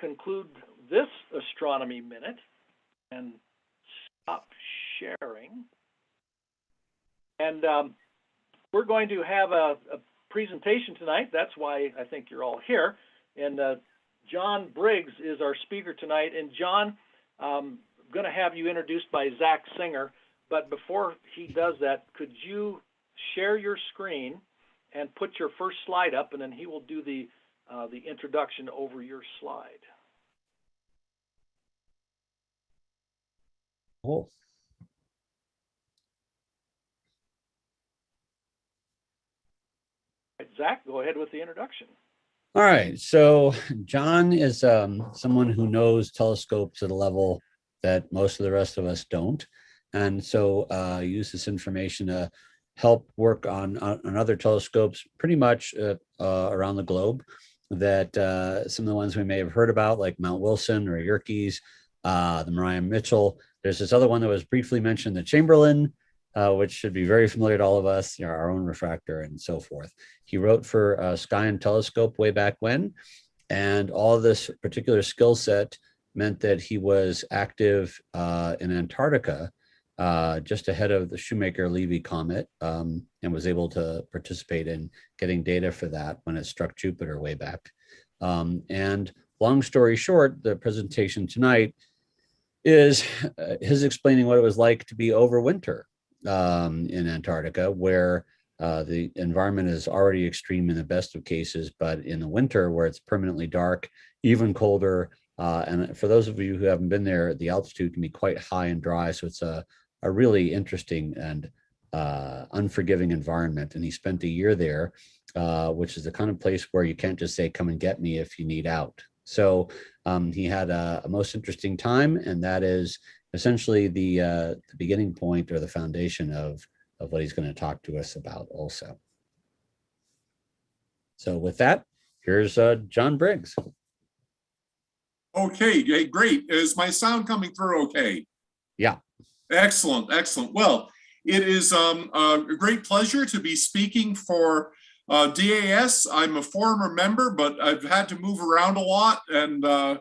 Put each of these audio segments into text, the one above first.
conclude this astronomy minute and stop sharing. And we're going to have a presentation tonight. That's why I think you're all here. And John Briggs is our speaker tonight. And John, I'm going to have you introduced by Zach Singer. But before he does that, could you share your screen and put your first slide up, and then he will do the introduction over your slide. Cool. Right, Zach, go ahead with the introduction. All right. So John is someone who knows telescopes at a level that most of the rest of us don't. And so use this information to help work on other telescopes pretty much around the globe that some of the ones we may have heard about, like Mount Wilson or Yerkes, the Mariah Mitchell. There's this other one that was briefly mentioned, the Chamberlain, which should be very familiar to all of us, you know, our own refractor and so forth. He wrote for Sky and Telescope way back when, and all of this particular skill set meant that he was active in Antarctica just ahead of the Shoemaker-Levy comet, and was able to participate in getting data for that when it struck Jupiter way back. And long story short, the presentation tonight is his explaining what it was like to be over winter in Antarctica, where the environment is already extreme in the best of cases, but in the winter where it's permanently dark, even colder. And for those of you who haven't been there, the altitude can be quite high and dry. So it's a really interesting and unforgiving environment. And he spent a year there, which is the kind of place where you can't just say, come and get me if you need out. So he had a most interesting time, and that is essentially the beginning point or the foundation of what he's going to talk to us about also. So with that, here's John Briggs. Okay, great. Is my sound coming through okay? Yeah. Excellent, excellent. Well, it is a great pleasure to be speaking for DAS. I'm a former member, but I've had to move around a lot, and I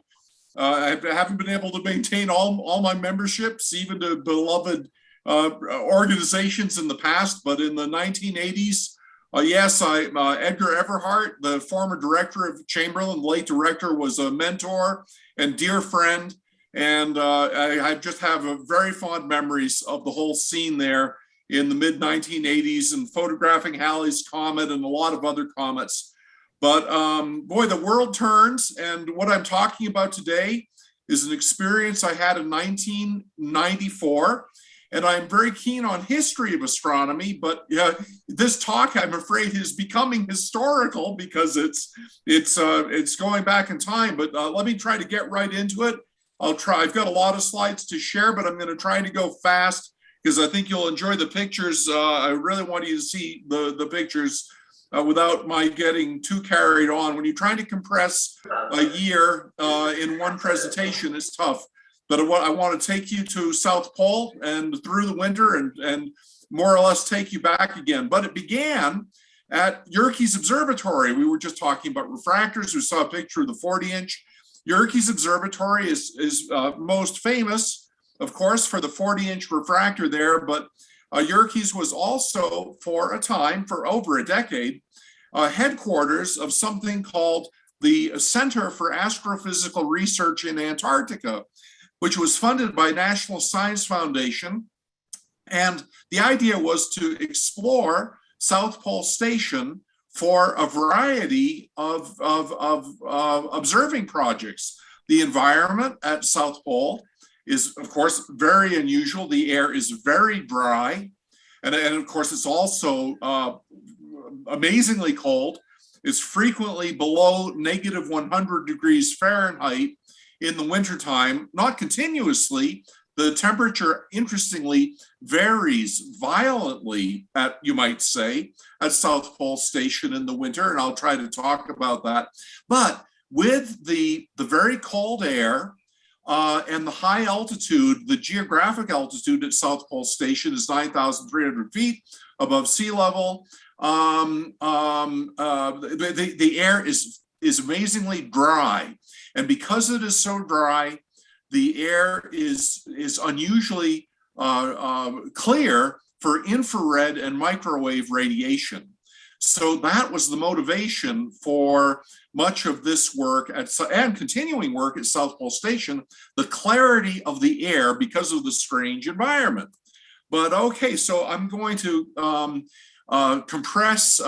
haven't been able to maintain all my memberships, even to beloved organizations in the past. But in the 1980s, yes, Edgar Everhart, the former director of Chamberlain, late director, was a mentor and dear friend. And I just have very fond memories of the whole scene there in the mid 1980s and photographing Halley's Comet and a lot of other comets. But boy, the world turns, and what I'm talking about today is an experience I had in 1994. And I'm very keen on history of astronomy, but this talk, I'm afraid, is becoming historical because it's going back in time. But let me try to get right into it. I've got a lot of slides to share, but I'm going to try to go fast because I think you'll enjoy the pictures. I really want you to see the pictures without my getting too carried on. When you're trying to compress a year in one presentation, it's tough. But I want to take you to South Pole and through the winter and more or less take you back again. But it began at Yerkes Observatory. We were just talking about refractors. We saw a picture of the 40-inch. Yerkes Observatory is most famous, of course, for the 40-inch refractor there. But Yerkes was also, for a time, for over a decade, headquarters of something called the Center for Astrophysical Research in Antarctica, which was funded by National Science Foundation. And the idea was to explore South Pole Station for a variety of observing projects. The environment at South Pole is, of course, very unusual. The air is very dry. And of course, it's also amazingly cold. It's frequently below negative 100 degrees Fahrenheit in the wintertime, not continuously. The temperature, interestingly, varies violently, you might say, at South Pole Station in the winter, and I'll try to talk about that. But with the very cold air and the high altitude, the geographic altitude at South Pole Station is 9,300 feet above sea level. The air is amazingly dry. And because it is so dry, the air is unusually clear for infrared and microwave radiation. So that was the motivation for much of this work and continuing work at South Pole Station, the clarity of the air because of the strange environment. But okay, so I'm going to compress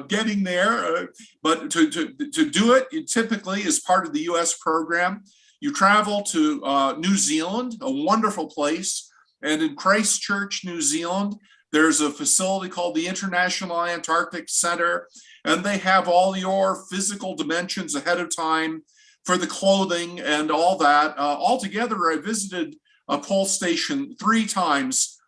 getting there, but to do it, it typically is part of the US program. You travel to New Zealand, a wonderful place, and in Christchurch, New Zealand, there's a facility called the International Antarctic Center, and they have all your physical dimensions ahead of time for the clothing and all that. Altogether, I visited a pole station 3 times,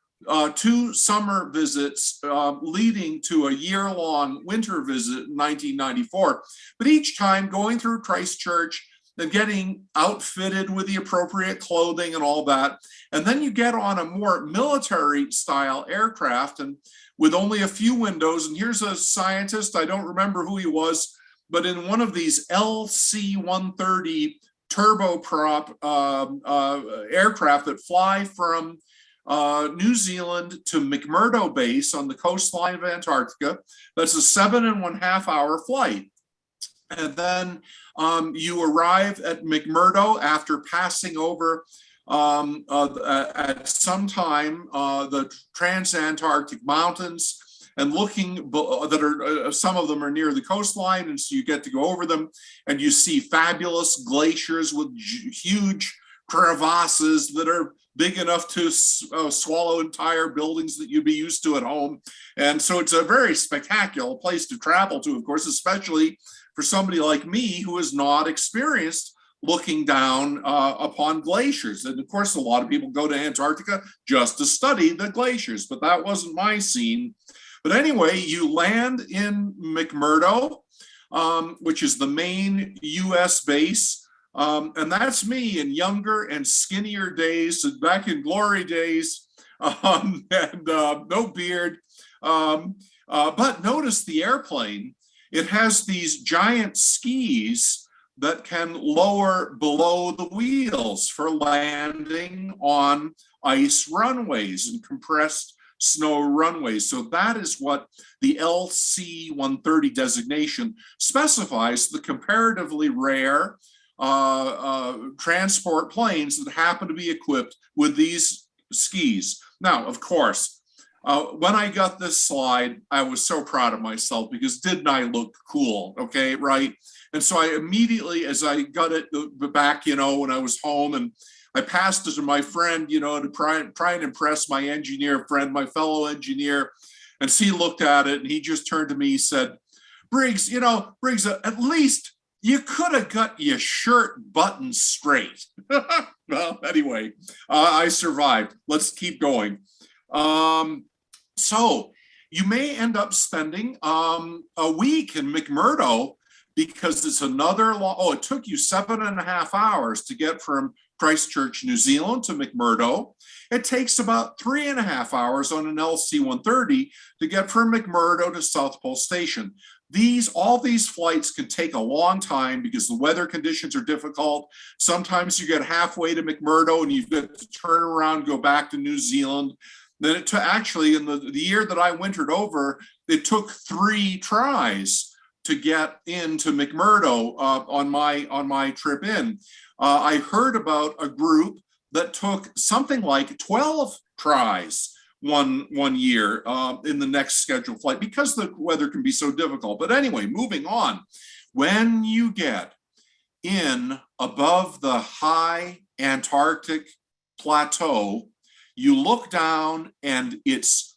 2 summer visits leading to a year-long winter visit in 1994. But each time going through Christchurch and getting outfitted with the appropriate clothing and all that. And then you get on a more military style aircraft and with only a few windows. And here's a scientist, I don't remember who he was, but in one of these LC-130 turboprop aircraft that fly from New Zealand to McMurdo Base on the coastline of Antarctica. That's a 7.5 hour flight. And then you arrive at McMurdo after passing over at some time the Transantarctic Mountains and looking that are some of them are near the coastline, and so you get to go over them and you see fabulous glaciers with huge crevasses that are big enough to swallow entire buildings that you'd be used to at home. And so it's a very spectacular place to travel to, of course, especially for somebody like me who is not experienced looking down upon glaciers. And of course, a lot of people go to Antarctica just to study the glaciers, but that wasn't my scene. But anyway, you land in McMurdo, which is the main US base. And that's me in younger and skinnier days, back in glory days, and no beard. But notice the airplane, it has these giant skis that can lower below the wheels for landing on ice runways and compressed snow runways. So that is what the LC-130 designation specifies, the comparatively rare transport planes that happen to be equipped with these skis. Now, of course, when I got this slide, I was so proud of myself because didn't I look cool? Okay, right? And so I immediately, as I got it back, you know, when I was home, and I passed it to my friend, you know, to try and impress my engineer friend, my fellow engineer. And he looked at it and he just turned to me, he said, Briggs, you know, Briggs, at least you could have got your shirt buttoned straight. Well, anyway, I survived. Let's keep going. So you may end up spending a week in McMurdo because it's another long, it took you 7.5 hours to get from Christchurch, New Zealand to McMurdo. It takes about 3.5 hours on an LC-130 to get from McMurdo to South Pole Station. All these flights can take a long time because the weather conditions are difficult. Sometimes you get halfway to McMurdo and you've got to turn around, go back to New Zealand. Then it took, actually, in the year that I wintered over, it took 3 tries to get into McMurdo on my trip in. I heard about a group that took something like 12 tries one year in the next scheduled flight because the weather can be so difficult. But anyway, moving on. When you get in above the high Antarctic plateau, you look down and it's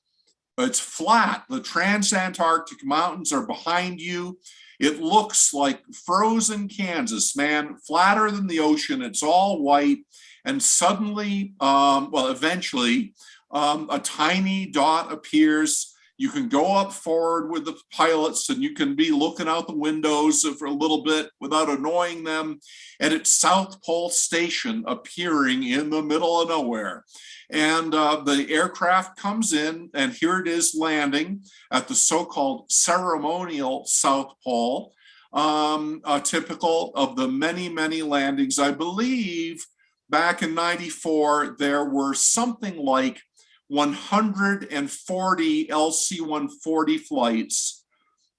flat. The Transantarctic Mountains are behind you. It looks like frozen Kansas, man, flatter than the ocean. It's all white. And suddenly, eventually, a tiny dot appears. You can go up forward with the pilots and you can be looking out the windows for a little bit without annoying them. And it's South Pole Station appearing in the middle of nowhere. And the aircraft comes in, and here it is landing at the so-called ceremonial South Pole. typical of the many, many landings. I believe back in '94, there were something like 140 LC-140 flights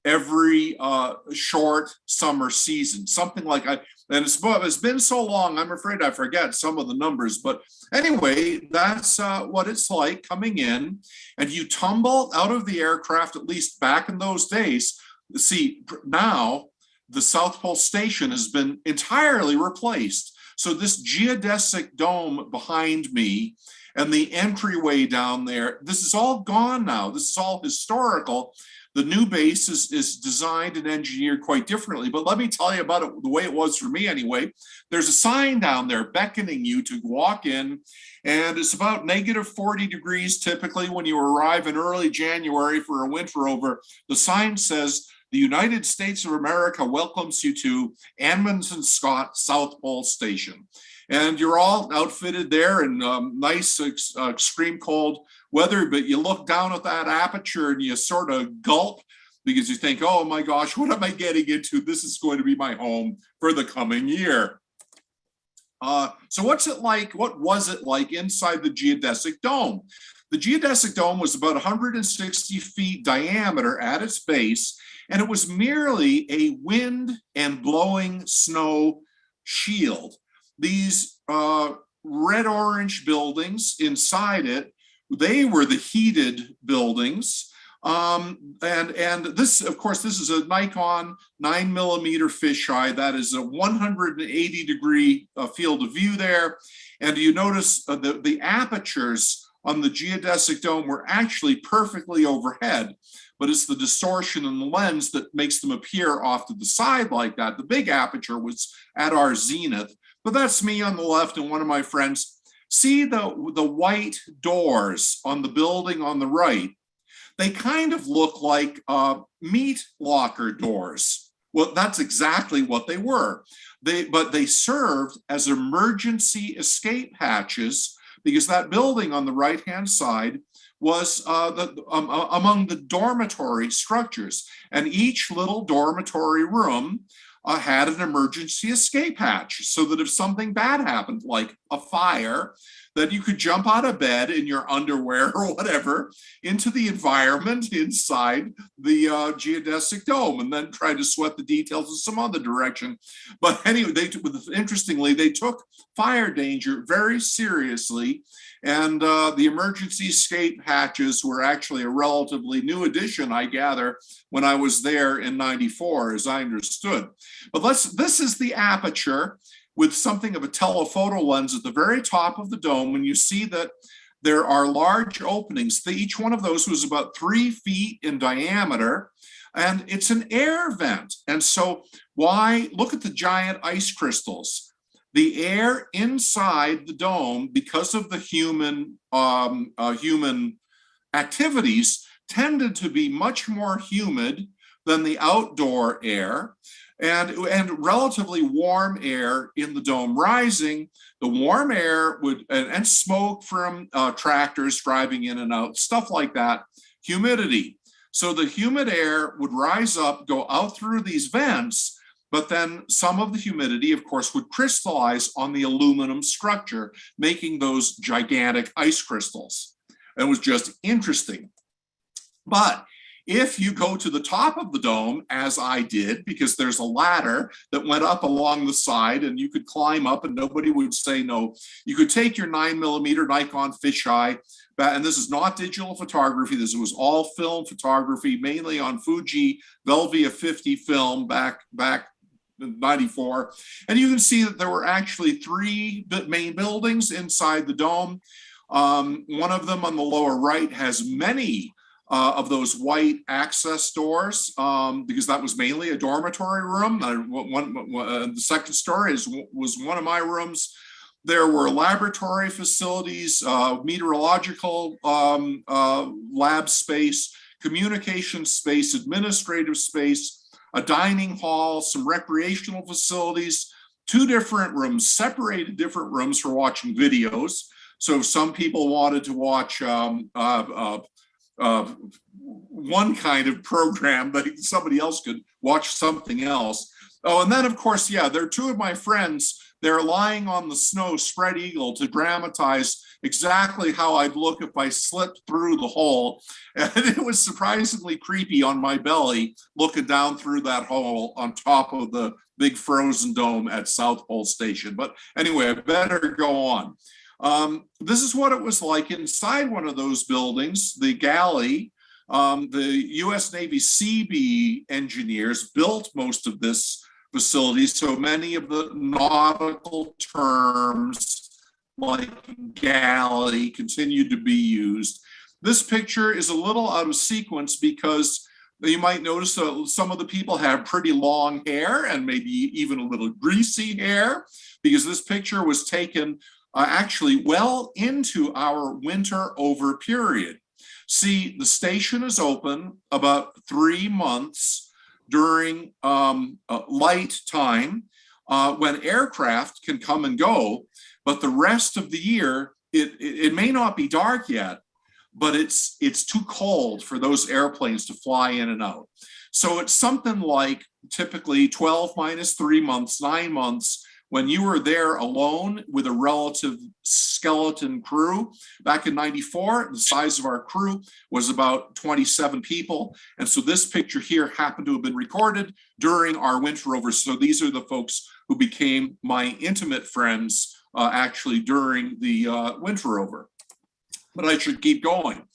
every short summer season, something like that. And it's been so long, I'm afraid I forget some of the numbers. But anyway, that's what it's like coming in, and you tumble out of the aircraft, at least back in those days. See, now the South Pole Station has been entirely replaced. So this geodesic dome behind me and the entryway down there, this is all gone now. This is all historical. The new base is designed and engineered quite differently, but let me tell you about it the way it was for me anyway. There's a sign down there beckoning you to walk in, and it's about -40 degrees typically when you arrive in early January for a winter over. The sign says, "The United States of America welcomes you to Amundsen Scott South Pole Station." And you're all outfitted there in nice extreme cold weather, but you look down at that aperture and you sort of gulp because you think, oh my gosh, what am I getting into? This is going to be my home for the coming year. So what's it like? What was it like inside the geodesic dome? The geodesic dome was about 160 feet diameter at its base, and it was merely a wind and blowing snow shield. These red-orange buildings inside it, they were the heated buildings. And this, of course, this is a Nikon 9mm fisheye. That is a 180-degree field of view there. And you notice the apertures on the geodesic dome were actually perfectly overhead, but it's the distortion in the lens that makes them appear off to the side like that. The big aperture was at our zenith. But that's me on the left and one of my friends. See the white doors on the building on the right? They kind of look like meat locker doors. Well, that's exactly what they were. But they served as emergency escape hatches because that building on the right-hand side was among the dormitory structures. And each little dormitory room had an emergency escape hatch so that if something bad happened, like a fire, that you could jump out of bed in your underwear or whatever into the environment inside the geodesic dome and then try to sweat the details in some other direction. But anyway, interestingly, they took fire danger very seriously. And the emergency escape hatches were actually a relatively new addition, I gather, when I was there in '94, as I understood. But this is the aperture with something of a telephoto lens at the very top of the dome. And you see that there are large openings. Each one of those was about 3 feet in diameter, and it's an air vent. And so why, look at the giant ice crystals. The air inside the dome, because of the human activities, tended to be much more humid than the outdoor air, and relatively warm air in the dome rising. The warm air would, and smoke from tractors driving in and out, stuff like that, humidity. So the humid air would rise up, go out through these vents, but then some of the humidity, of course, would crystallize on the aluminum structure, making those gigantic ice crystals. It was just interesting. But if you go to the top of the dome, as I did, because there's a ladder that went up along the side and you could climb up and nobody would say no, you could take your 9mm Nikon fisheye, and this is not digital photography, this was all film photography, mainly on Fuji Velvia 50 film back in '94. And you can see that there were actually 3 main buildings inside the dome. One of them on the lower right has many of those white access doors, because that was mainly a dormitory room. The second story was one of my rooms. There were laboratory facilities, meteorological lab space, communication space, administrative space, a dining hall, some recreational facilities, 2 different rooms, separated different rooms for watching videos. So if some people wanted to watch one kind of program, but somebody else could watch something else. Oh, and then of course, yeah, there are two of my friends. They're lying on the snow, spread eagle, to dramatize exactly how I'd look if I slipped through the hole. And it was surprisingly creepy on my belly, looking down through that hole on top of the big frozen dome at South Pole Station. But anyway, I better go on. This is what it was like inside one of those buildings, the galley. The US Navy Seabee engineers built most of this facility, so many of the nautical terms like galley continued to be used. This picture is a little out of sequence because you might notice some of the people have pretty long hair and maybe even a little greasy hair, because this picture was taken actually well into our winter over period. See, the station is open about 3 months during light time when aircraft can come and go, but the rest of the year, it may not be dark yet, but it's too cold for those airplanes to fly in and out. So it's something like typically 12 minus 3 months, 9 months, when you were there alone with a relative skeleton crew. Back in '94, the size of our crew was about 27 people. And so this picture here happened to have been recorded during our winter over. So these are the folks who became my intimate friends actually during the winter over. But I should keep going.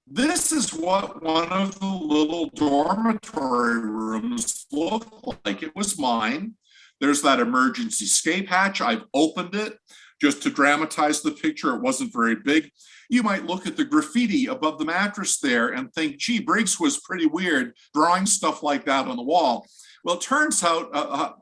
This is what one of the little dormitory rooms looked like. It was mine. There's that emergency escape hatch. I've opened it just to dramatize the picture. It wasn't very big. You might look at the graffiti above the mattress there and think, gee, Briggs was pretty weird drawing stuff like that on the wall. Well, it turns out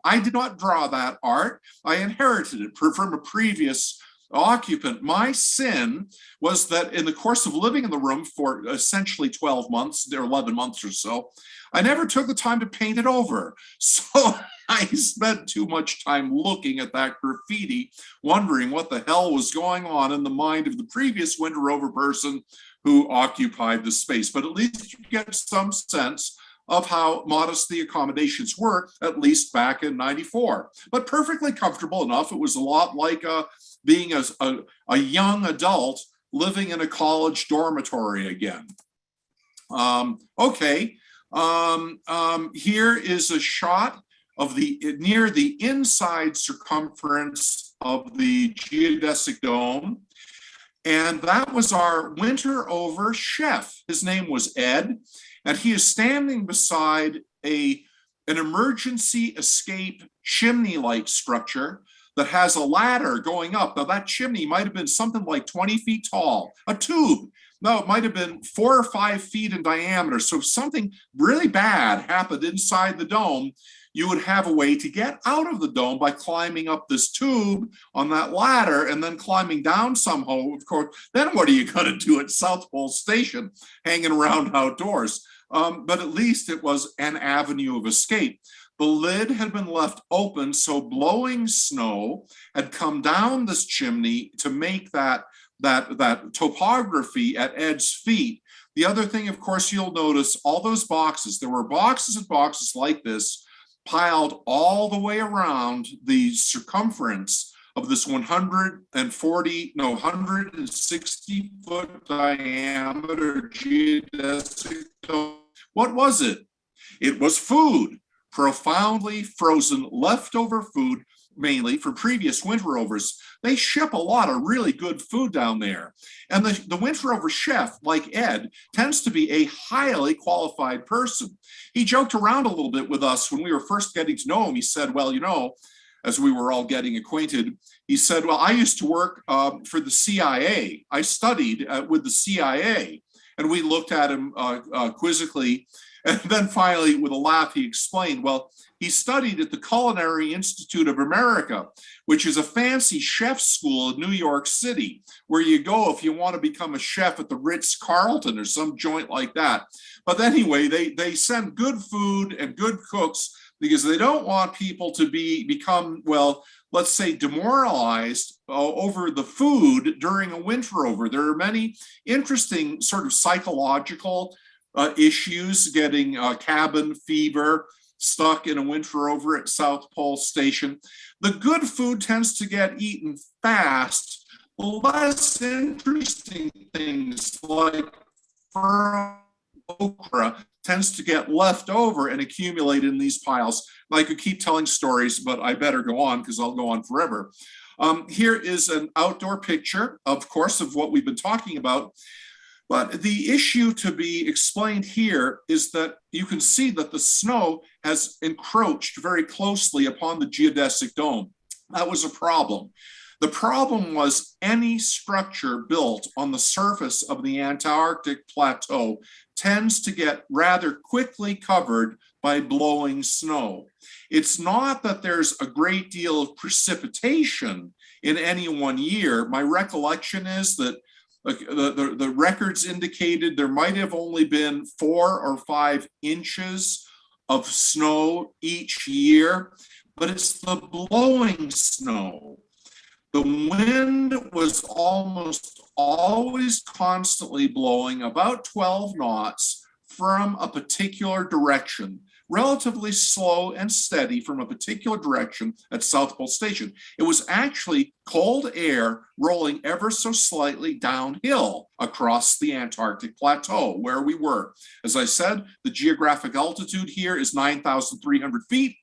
I did not draw that art. I inherited it from a previous occupant. My sin was that in the course of living in the room for essentially 12 months, or 11 months or so, I never took the time to paint it over. So I spent too much time looking at that graffiti, wondering what the hell was going on in the mind of the previous winter over person who occupied the space. But at least you get some sense of how modest the accommodations were, at least back in '94. But perfectly comfortable enough. It was a lot like being a young adult living in a college dormitory again. Here is a shot of near the inside circumference of the geodesic dome. And that was our winter over chef. His name was Ed, and he is standing beside an emergency escape chimney-like structure that has a ladder going up. Now that chimney might have been something like 20 feet tall, a tube. No, it might have been 4 or 5 feet in diameter. So if something really bad happened inside the dome, you would have a way to get out of the dome by climbing up this tube on that ladder and then climbing down somehow. Of course, then what are you going to do at South Pole Station, hanging around outdoors? But at least it was an avenue of escape. The lid had been left open, so blowing snow had come down this chimney to make that topography at Ed's feet. The other thing, of course, you'll notice all those boxes. There were boxes and boxes like this piled all the way around the circumference of this 160 foot diameter geodesic dome. What was it? It was food, profoundly frozen leftover food, mainly from previous winter overs. They ship a lot of really good food down there. And the winter over chef, like Ed, tends to be a highly qualified person. He joked around a little bit with us when we were first getting to know him. He said, well, you know, as we were all getting acquainted, he said, well, I used to work for the CIA. I studied with the CIA. And we looked at him quizzically. And then finally, with a laugh, he explained, well, he studied at the Culinary Institute of America, which is a fancy chef school in New York City, where you go if you want to become a chef at the Ritz-Carlton or some joint like that. But anyway, they send good food and good cooks because they don't want people to become, well, let's say, demoralized over the food during a winter over. There are many interesting sort of psychological issues, getting cabin fever, stuck in a winter over at South Pole Station. The good food tends to get eaten fast. Less interesting things like fern, okra tends to get left over and accumulate in these piles. I could keep telling stories, but I better go on because I'll go on forever. Here is an outdoor picture, of course, of what we've been talking about. But the issue to be explained here is that you can see that the snow has encroached very closely upon the geodesic dome. That was a problem. The problem was any structure built on the surface of the Antarctic plateau tends to get rather quickly covered by blowing snow. It's not that there's a great deal of precipitation in any one year. My recollection is that the records indicated there might have only been 4 or 5 inches of snow each year, but it's the blowing snow. The wind was almost always constantly blowing about 12 knots from a particular direction, relatively slow and steady from a particular direction at South Pole Station. It was actually cold air rolling ever so slightly downhill across the Antarctic plateau where we were. As I said, the geographic altitude here is 9,300 feet.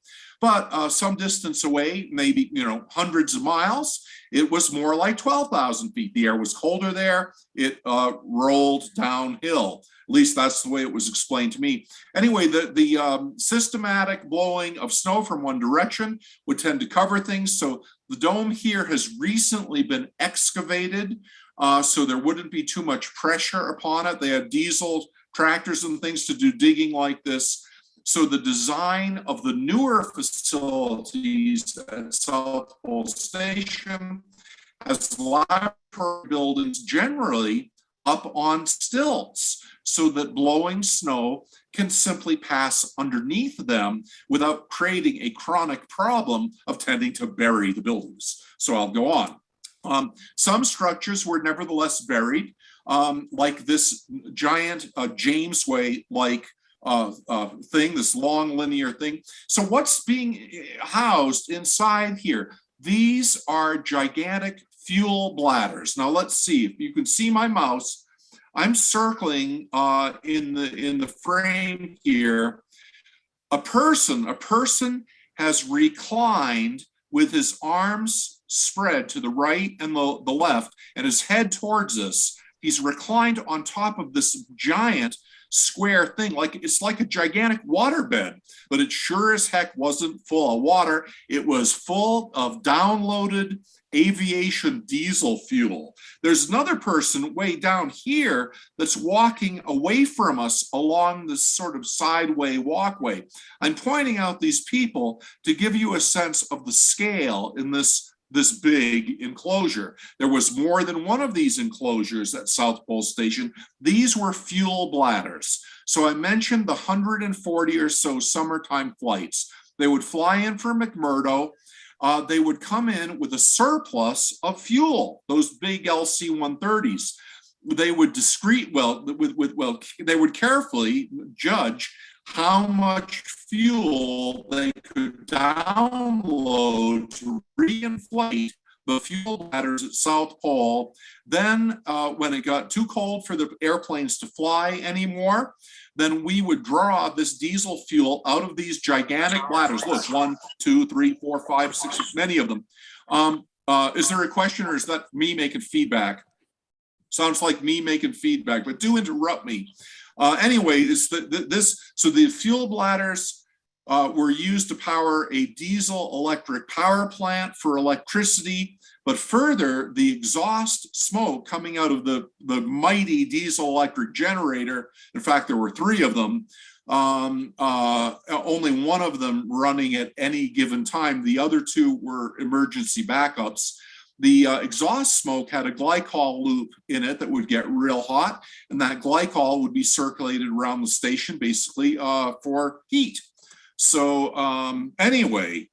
But some distance away, maybe, hundreds of miles, it was more like 12,000 feet. The air was colder there. It rolled downhill. At least that's the way it was explained to me. Anyway, the systematic blowing of snow from one direction would tend to cover things. So the dome here has recently been excavated, so there wouldn't be too much pressure upon it. They had diesel tractors and things to do digging like this. So the design of the newer facilities at South Pole Station has laboratory buildings generally up on stilts so that blowing snow can simply pass underneath them without creating a chronic problem of tending to bury the buildings. So I'll go on. Some structures were nevertheless buried, like this giant Jamesway-like thing, this long linear thing. So what's being housed inside here? These are gigantic fuel bladders. Now let's see if you can see my mouse. I'm circling in the frame here. A person has reclined with his arms spread to the right and the left and his head towards us. He's reclined on top of this giant square thing, it's like a gigantic waterbed, but it sure as heck wasn't full of water. It was full of downloaded aviation diesel fuel. There's another person way down here that's walking away from us along this sort of sideway walkway. I'm pointing out these people to give you a sense of the scale in this big enclosure. There was more than one of these enclosures at South Pole Station. These were fuel bladders. So I mentioned the 140 or so summertime flights. They would fly in from McMurdo. They would come in with a surplus of fuel, those big LC-130s. They would they would carefully judge how much fuel they could download to reinflate the fuel bladders at South Pole. Then when it got too cold for the airplanes to fly anymore, then we would draw this diesel fuel out of these gigantic bladders. Look, 1, 2, 3, 4, 5, 6, many of them. Is there a question or is that me making feedback? Sounds like me making feedback, but do interrupt me. Anyway, so the fuel bladders were used to power a diesel electric power plant for electricity, but further, the exhaust smoke coming out of the mighty diesel electric generator, in fact, there were 3 of them, only one of them running at any given time. The other 2 were emergency backups. The exhaust smoke had a glycol loop in it that would get real hot, and that glycol would be circulated around the station basically for heat. So anyway,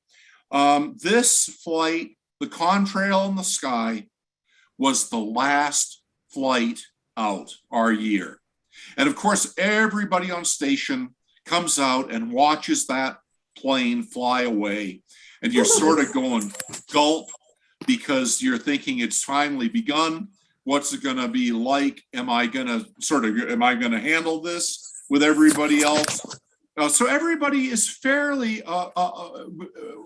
this flight, the contrail in the sky, was the last flight out our year. And of course, everybody on station comes out and watches that plane fly away. And you're sort of going gulp, because you're thinking it's finally begun. What's it going to be like? Am I going to handle this with everybody else? So everybody is fairly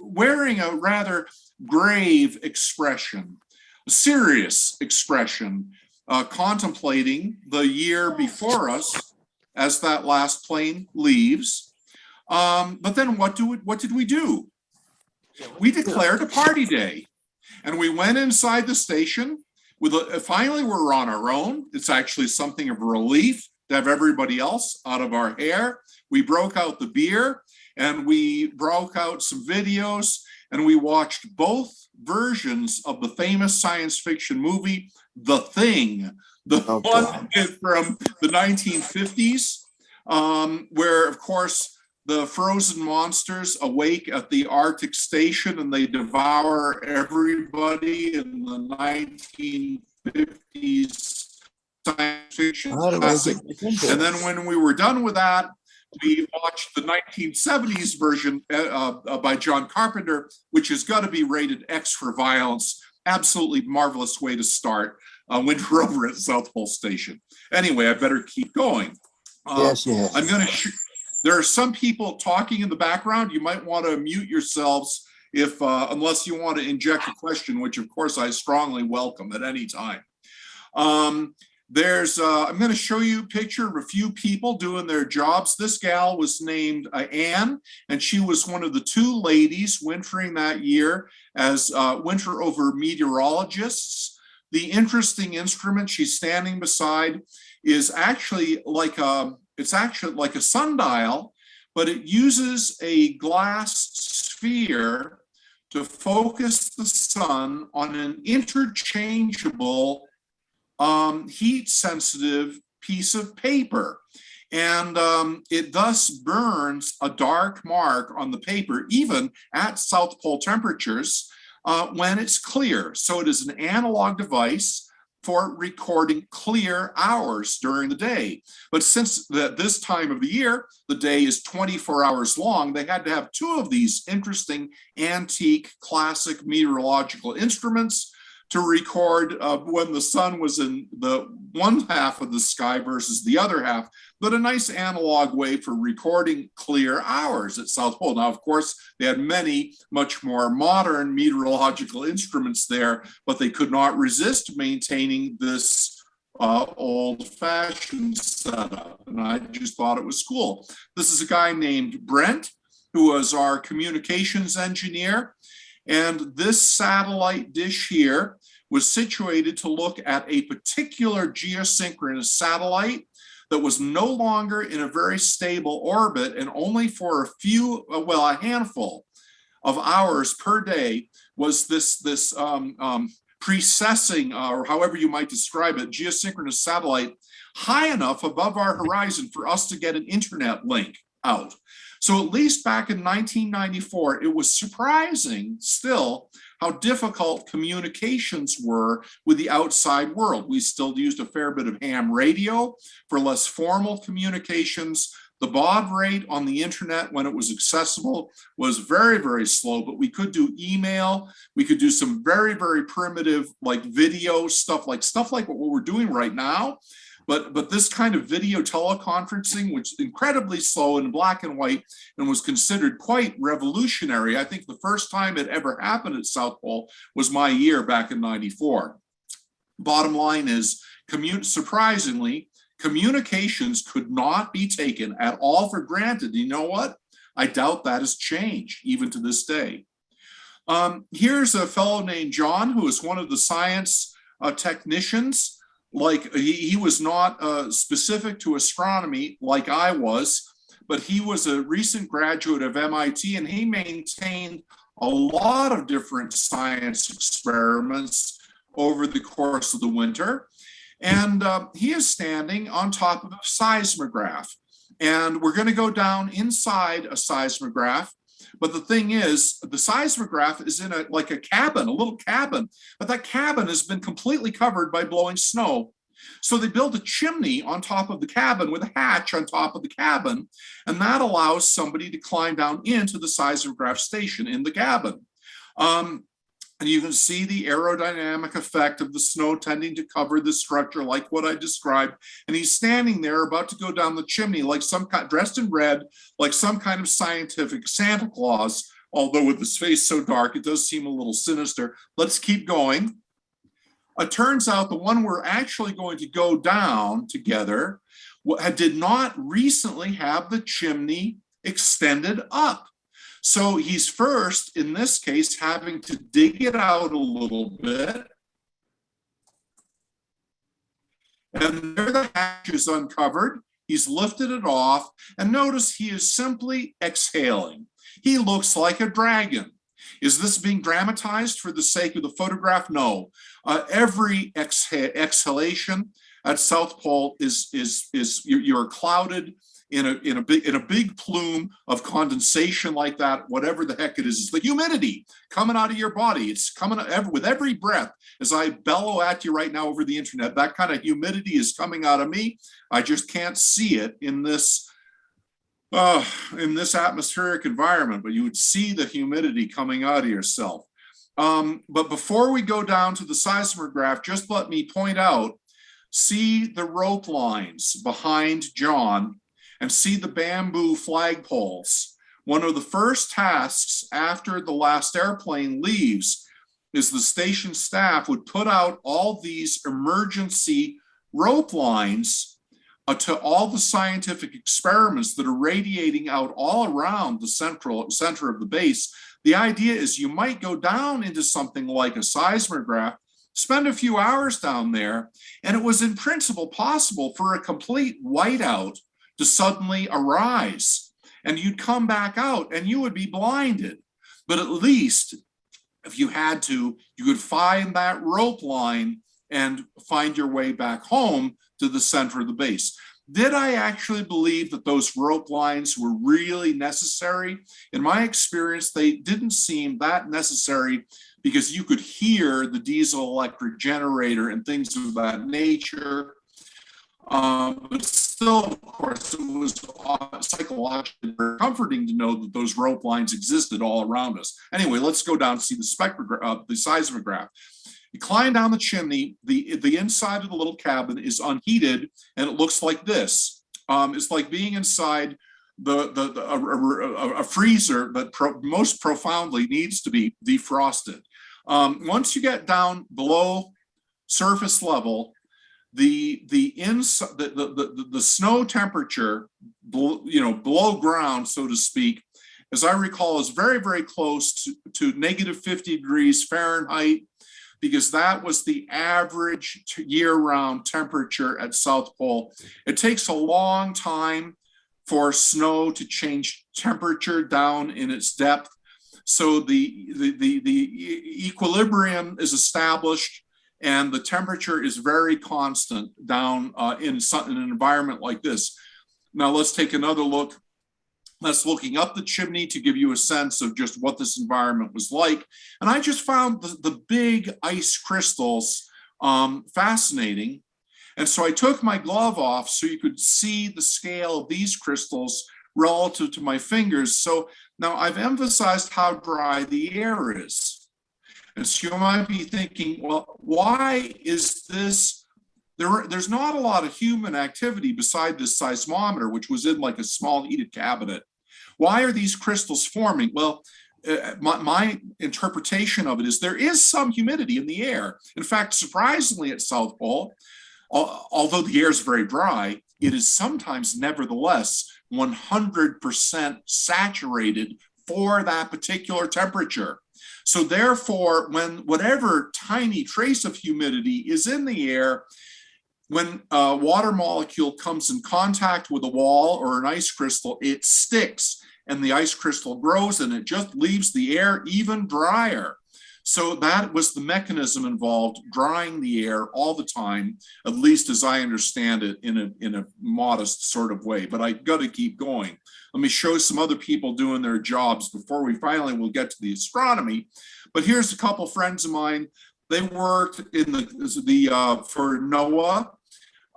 wearing a rather grave expression, a serious expression, contemplating the year before us as that last plane leaves. But then what did we do? We declared a party day, and we went inside the station. Finally, we're on our own. It's actually something of a relief to have everybody else out of our hair. We broke out the beer, and we broke out some videos, and we watched both versions of the famous science fiction movie, The Thing, the one from the 1950s, where, of course, the frozen monsters awake at the Arctic station and they devour everybody in the 1950s science fiction classic. And then when we were done with that, we watched the 1970s version by John Carpenter, which has got to be rated X for violence. Absolutely marvelous way to start winter over at South Pole Station. Anyway, I better keep going. Yes. I'm going to there are some people talking in the background. You might want to mute yourselves if, unless you want to inject a question, which of course I strongly welcome at any time. I'm going to show you a picture of a few people doing their jobs. This gal was named Anne, and she was one of the two ladies wintering that year as winter over meteorologists. The interesting instrument she's standing beside is actually like a sundial, but it uses a glass sphere to focus the sun on an interchangeable heat-sensitive piece of paper. And it thus burns a dark mark on the paper, even at South Pole temperatures, when it's clear. So it is an analog device for recording clear hours during the day. But since this time of the year, the day is 24 hours long, they had to have two of these interesting antique classic meteorological instruments to record when the sun was in the one half of the sky versus the other half, but a nice analog way for recording clear hours at South Pole. Now, of course, they had many much more modern meteorological instruments there, but they could not resist maintaining this old-fashioned setup, and I just thought it was cool. This is a guy named Brent, who was our communications engineer, and this satellite dish here was situated to look at a particular geosynchronous satellite that was no longer in a very stable orbit, and only for a handful of hours per day was this precessing, or however you might describe it, geosynchronous satellite high enough above our horizon for us to get an internet link out. So at least back in 1994, it was surprising still how difficult communications were with the outside world. We still used a fair bit of ham radio for less formal communications. The baud rate on the internet when it was accessible was very, very slow, but we could do email. We could do some very, very primitive like video stuff like what we're doing right now. But this kind of video teleconferencing, which is incredibly slow in black and white and was considered quite revolutionary. I think the first time it ever happened at South Pole was my year back in '94. Bottom line is, surprisingly, communications could not be taken at all for granted. You know what? I doubt that has changed even to this day. Here's a fellow named John, who is one of the science technicians. Like he was not specific to astronomy like I was, but he was a recent graduate of MIT, and he maintained a lot of different science experiments over the course of the winter. And he is standing on top of a seismograph. And we're going to go down inside a seismograph. But the thing is, the seismograph is in like a cabin, a little cabin, but that cabin has been completely covered by blowing snow. So they build a chimney on top of the cabin with a hatch on top of the cabin, and that allows somebody to climb down into the seismograph station in the cabin. And you can see the aerodynamic effect of the snow tending to cover the structure like what I described. And he's standing there about to go down the chimney like some kind, dressed in red, like some kind of scientific Santa Claus, although with his face so dark, it does seem a little sinister. Let's keep going. It turns out the one we're actually going to go down together did not recently have the chimney extended up. So he's first, in this case, having to dig it out a little bit. And there the hatch is uncovered. He's lifted it off. And notice he is simply exhaling. He looks like a dragon. Is this being dramatized for the sake of the photograph? No. Every exhalation at South Pole you're clouded in a big plume of condensation like that, whatever the heck it is. It's the humidity coming out of your body. It's coming with every breath. As I bellow at you right now over the internet, that kind of humidity is coming out of me. I just can't see it in this atmospheric environment, but you would see the humidity coming out of yourself. But before we go down to the seismograph, just let me point out, see the rope lines behind John and see the bamboo flagpoles. One of the first tasks after the last airplane leaves is the station staff would put out all these emergency rope lines to all the scientific experiments that are radiating out all around the center of the base. The idea is you might go down into something like a seismograph, spend a few hours down there, and it was in principle possible for a complete whiteout to suddenly arise. And you'd come back out and you would be blinded. But at least if you had to, you could find that rope line and find your way back home to the center of the base. Did I actually believe that those rope lines were really necessary? In my experience, they didn't seem that necessary because you could hear the diesel electric generator and things of that nature. But still, of course, it was psychologically comforting to know that those rope lines existed all around us. Anyway, let's go down and see the seismograph. You climb down the chimney, the inside of the little cabin is unheated, and it looks like this. It's like being inside a freezer that most profoundly needs to be defrosted. Once you get down below surface level, the snow temperature, below ground, so to speak, as I recall, is very, very close to negative 50 degrees Fahrenheit, because that was the average year-round temperature at South Pole. It takes a long time for snow to change temperature down in its depth. So the equilibrium is established and the temperature is very constant down in an environment like this. Now let's take another look. That's looking up the chimney to give you a sense of just what this environment was like. And I just found the big ice crystals fascinating. And so I took my glove off so you could see the scale of these crystals relative to my fingers. So now I've emphasized how dry the air is. And so you might be thinking, well, why is this? There's not a lot of human activity beside this seismometer, which was in like a small heated cabinet. Why are these crystals forming? Well, my interpretation of it is there is some humidity in the air. In fact, surprisingly at South Pole, although the air is very dry, it is sometimes nevertheless 100% saturated for that particular temperature. So therefore, when whatever tiny trace of humidity is in the air, when a water molecule comes in contact with a wall or an ice crystal, it sticks and the ice crystal grows and it just leaves the air even drier. So that was the mechanism involved, drying the air all the time, at least as I understand it, in a modest sort of way. But I got to keep going. Let me show some other people doing their jobs before we finally will get to the astronomy. But here's a couple friends of mine. They worked in for NOAA.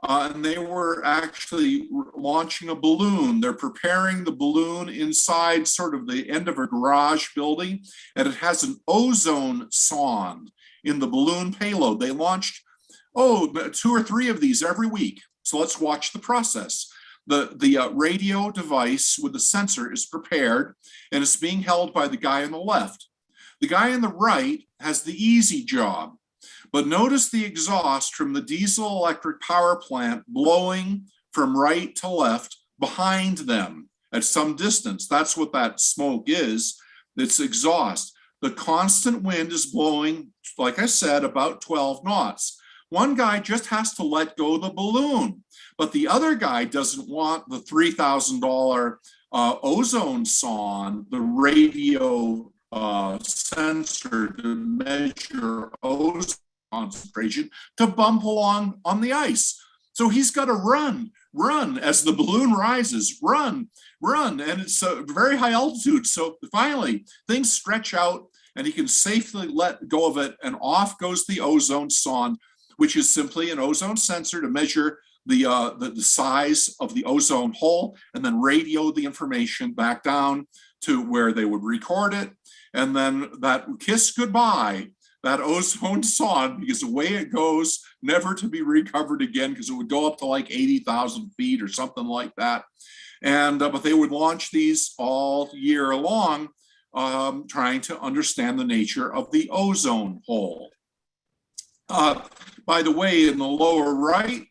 And they were actually launching a balloon. They're preparing the balloon inside sort of the end of a garage building, and it has an ozone sonde in the balloon payload. They launched, 2 or 3 of these every week. So let's watch the process. The radio device with the sensor is prepared, and it's being held by the guy on the left. The guy on the right has the easy job. But notice the exhaust from the diesel electric power plant blowing from right to left behind them at some distance. That's what that smoke is. It's exhaust. The constant wind is blowing, like I said, about 12 knots. One guy just has to let go of the balloon, but the other guy doesn't want the $3,000 ozone sonde, the radio sensor to measure ozone concentration, to bump along on the ice. So he's got to run as the balloon rises, run, and it's a very high altitude. So finally, things stretch out and he can safely let go of it, and off goes the ozone sonde, which is simply an ozone sensor to measure the size of the ozone hole, and then radio the information back down to where they would record it. And then that kiss goodbye, that ozone sonde, because away it goes, never to be recovered again, because it would go up to like 80,000 feet or something like that. And but they would launch these all year long, trying to understand the nature of the ozone hole. By the way, in the lower right,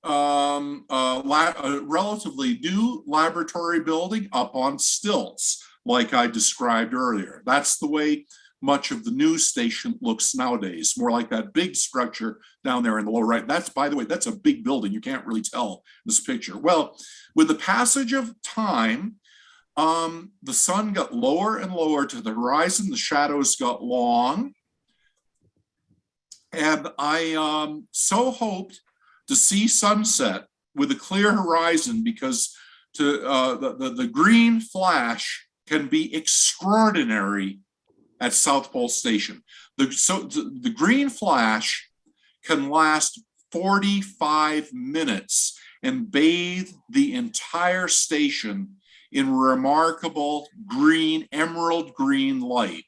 a relatively new laboratory building up on stilts, like I described earlier. That's the way much of the news station looks nowadays, more like that big structure down there in the lower right. That's, by the way, that's a big building. You can't really tell this picture. Well, with the passage of time, the sun got lower and lower to the horizon. The shadows got long. And I so hoped to see sunset with a clear horizon, because the green flash can be extraordinary at South Pole Station. The green flash can last 45 minutes and bathe the entire station in remarkable green, emerald green light.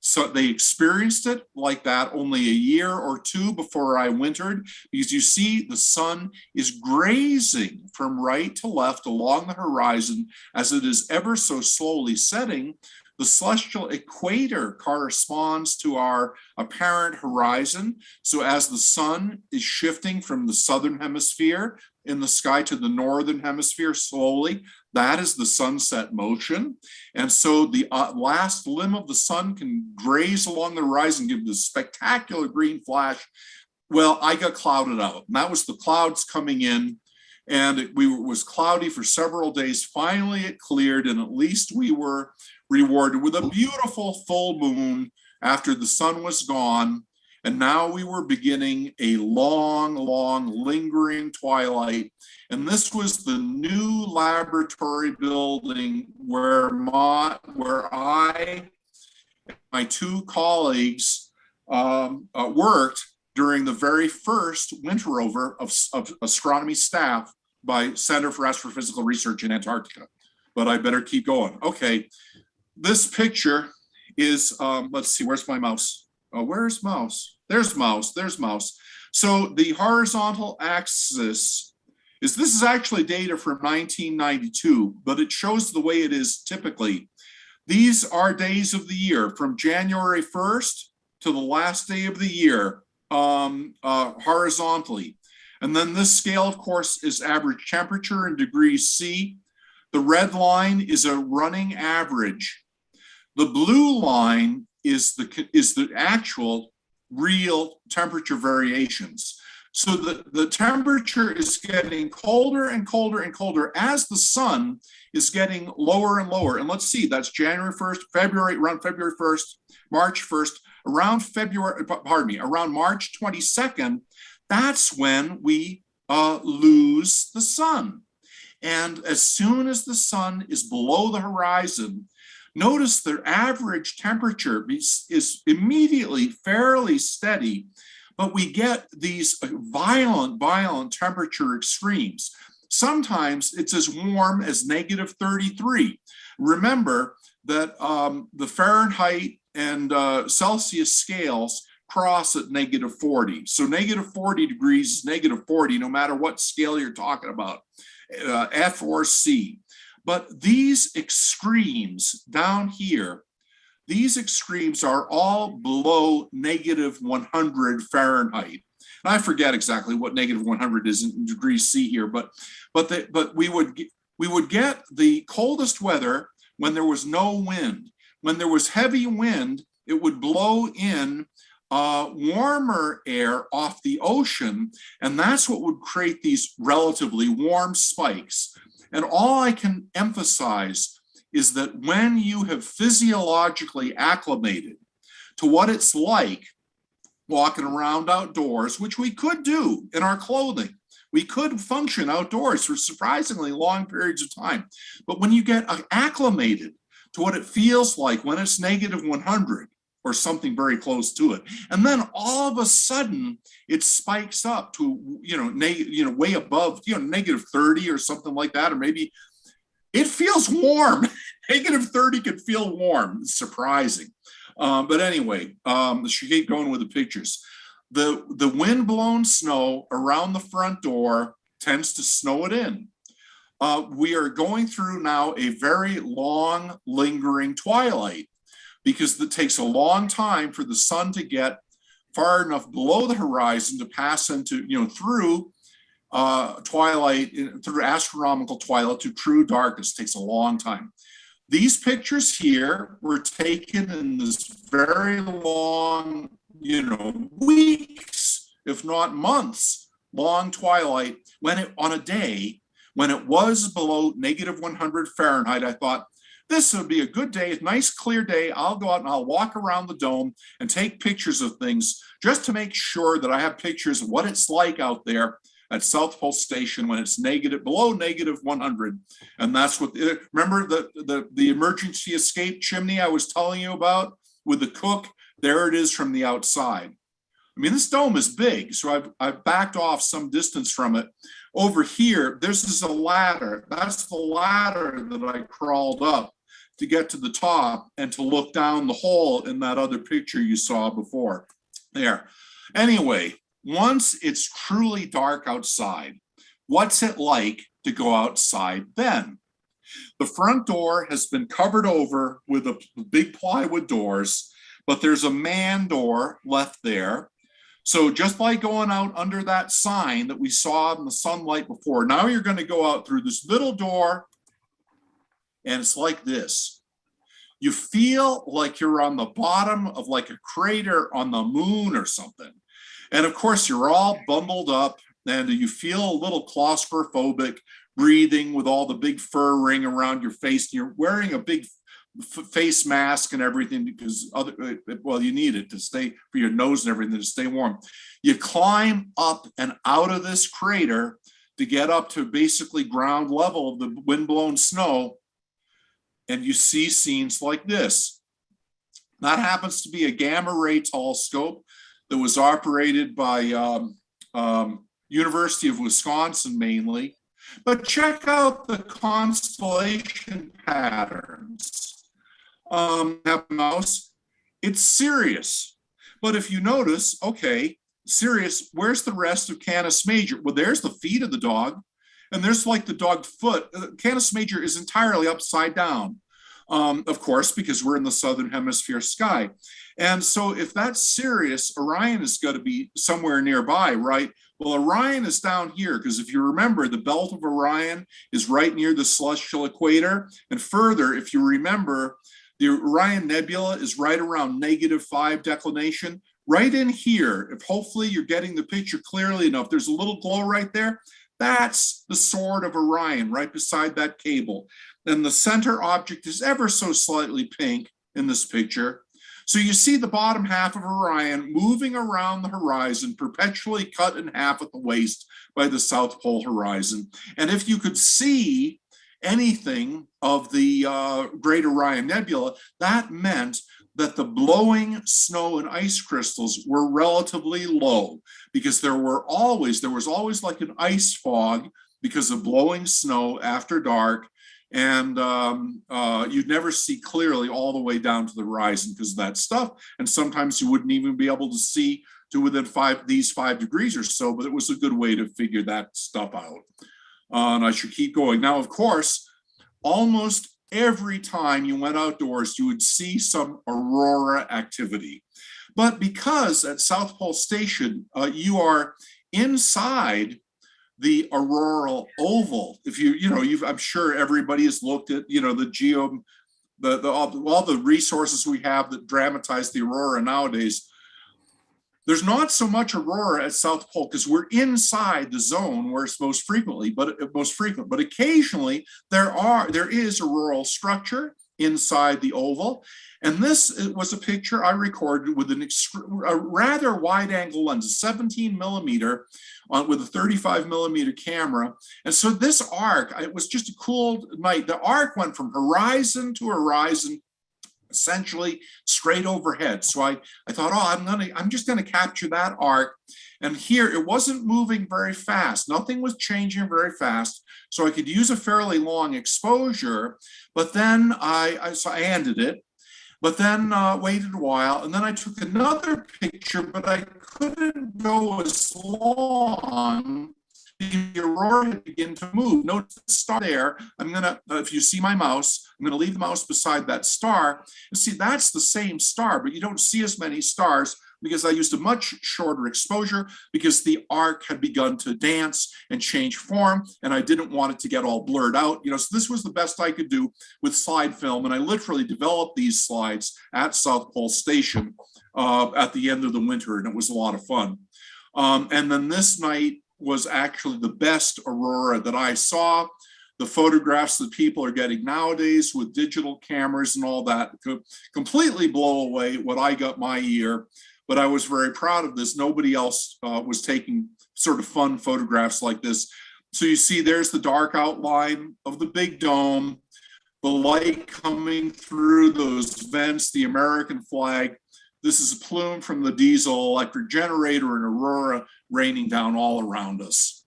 So they experienced it like that only a year or two before I wintered, because you see the sun is grazing from right to left along the horizon as it is ever so slowly setting. The celestial equator corresponds to our apparent horizon. So as the sun is shifting from the southern hemisphere in the sky to the northern hemisphere slowly, that is the sunset motion. And so the last limb of the sun can graze along the horizon, give this spectacular green flash. Well, I got clouded out, and that was the clouds coming in. And it was cloudy for several days. Finally, it cleared, and at least we were rewarded with a beautiful full moon after the sun was gone. And now we were beginning a long, long, lingering twilight. And this was the new laboratory building where I and my 2 colleagues worked during the very first winter over of astronomy staff by Center for Astrophysical Research in Antarctica. But I better keep going. Okay, this picture is, let's see, where's my mouse? Where's mouse? There's mouse, there's mouse. So the horizontal axis this is actually data from 1992, but it shows the way it is typically. These are days of the year from January 1st to the last day of the year, horizontally. And then this scale, of course, is average temperature in degrees C. The red line is a running average. The blue line is the actual real temperature variations. So the temperature is getting colder and colder and colder as the sun is getting lower and lower. And let's see, that's January 1st, February, around February 1st, March 1st. around around March 22nd, that's when we lose the sun. And as soon as the sun is below the horizon, notice the average temperature is immediately fairly steady, but we get these violent temperature extremes. Sometimes it's as warm as -33. Remember that the Fahrenheit and Celsius scales cross at -40. So -40 degrees is -40, no matter what scale you're talking about, F or C. But these extremes down here, these extremes are all below -100 Fahrenheit. And I forget exactly what -100 is in degrees C here, but we would get the coldest weather when there was no wind. When there was heavy wind, it would blow in warmer air off the ocean, and that's what would create these relatively warm spikes. And all I can emphasize is that when you have physiologically acclimated to what it's like walking around outdoors, which we could do in our clothing, we could function outdoors for surprisingly long periods of time. But when you get acclimated to what it feels like when it's -100 or something very close to it, and then all of a sudden it spikes up to way above -30 or something like that, or maybe it feels warm. -30 can feel warm. It's surprising. But anyway, let's keep going with the pictures. The wind-blown snow around the front door tends to snow it in. We are going through now a very long, lingering twilight, because it takes a long time for the sun to get far enough below the horizon to pass into, through twilight, through astronomical twilight to true darkness. It takes a long time. These pictures here were taken in this very long, weeks, if not months, long twilight, on a day when it was below -100 Fahrenheit. I thought, this would be a good day, a nice clear day. I'll go out and I'll walk around the dome and take pictures of things just to make sure that I have pictures of what it's like out there at South Pole Station when it's below -100. And that's what, remember the emergency escape chimney I was telling you about with the cook? There it is from the outside. I mean, this dome is big, so I've backed off some distance from it. Over here, this is a ladder. That's the ladder that I crawled up to get to the top and to look down the hole in that other picture you saw before. There. Anyway, once it's truly dark outside, what's it like to go outside then? The front door has been covered over with a big plywood doors, but there's a man door left there. So just by going out under that sign that we saw in the sunlight before, now you're going to go out through this little door, and it's like this. You feel like you're on the bottom of like a crater on the moon or something. And of course, you're all bundled up and you feel a little claustrophobic, breathing with all the big fur ring around your face. You're wearing a big face mask and everything because you need it to stay for your nose and everything to stay warm. You climb up and out of this crater to get up to basically ground level of the windblown snow, and you see scenes like this. That happens to be a gamma ray telescope that was operated by University of Wisconsin mainly. But check out the constellation patterns. Have a mouse. It's Sirius. But if you notice, okay, Sirius, where's the rest of Canis Major? Well, there's the feet of the dog, and there's like the dog foot. Canis Major is entirely upside down, of course, because we're in the southern hemisphere sky. And so if that's Sirius, Orion is going to be somewhere nearby, right? Well, Orion is down here because if you remember, the belt of Orion is right near the celestial equator. And further, if you remember, the Orion Nebula is right around -5 declination. Right in here, if hopefully you're getting the picture clearly enough, there's a little glow right there. That's the sword of Orion right beside that cable. And the center object is ever so slightly pink in this picture. So you see the bottom half of Orion moving around the horizon, perpetually cut in half at the waist by the South Pole horizon. And if you could see anything of the Great Orion Nebula, that meant that the blowing snow and ice crystals were relatively low, because there was always like an ice fog because of blowing snow after dark. And you'd never see clearly all the way down to the horizon because of that stuff. And sometimes you wouldn't even be able to see to within 5 degrees or so, but it was a good way to figure that stuff out. And I should keep going. Now, of course, almost every time you went outdoors, you would see some aurora activity. But because at South Pole Station, you are inside the auroral oval. If I'm sure everybody has looked at, all the resources we have that dramatize the aurora nowadays. There's not so much aurora at South Pole because we're inside the zone where it's most frequent, but occasionally there is auroral structure inside the oval. And this was a picture I recorded with a rather wide angle lens, 17 millimeter with a 35 millimeter camera. And so this arc, it was just a cool night. The arc went from horizon to horizon, essentially straight overhead. So I thought, I'm just gonna capture that arc. And here it wasn't moving very fast. Nothing was changing very fast. So I could use a fairly long exposure, but then I ended it, but then waited a while. And then I took another picture, but I couldn't go as long. The aurora had begun to move. Notice the star there. I'm gonna, if you see my mouse, I'm gonna leave the mouse beside that star. And see, that's the same star, but you don't see as many stars because I used a much shorter exposure because the arc had begun to dance and change form, and I didn't want it to get all blurred out. So this was the best I could do with slide film, and I literally developed these slides at South Pole Station at the end of the winter, and it was a lot of fun. And then this night was actually the best aurora that I saw. The photographs that people are getting nowadays with digital cameras and all that completely blow away what I got my year. But I was very proud of this. Nobody else was taking sort of fun photographs like this. So you see there's the dark outline of the big dome, the light coming through those vents, the American flag. This is a plume from the diesel electric generator and aurora raining down all around us.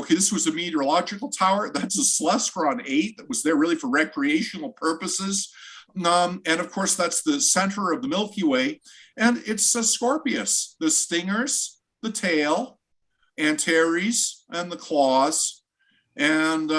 This was a meteorological tower. That's a Celestron 8 that was there really for recreational purposes. And of course, that's the center of the Milky Way. And it's a Scorpius, the stingers, the tail, Antares, and the claws. And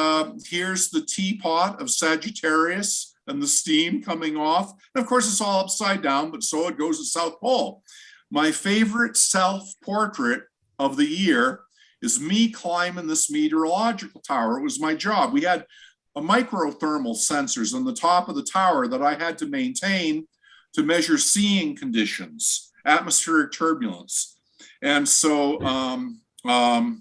here's the teapot of Sagittarius and the steam coming off. And of course, it's all upside down, but so it goes to South Pole. My favorite self-portrait of the year is me climbing this meteorological tower. It was my job. We had a microthermal sensors on the top of the tower that I had to maintain to measure seeing conditions, atmospheric turbulence. And so I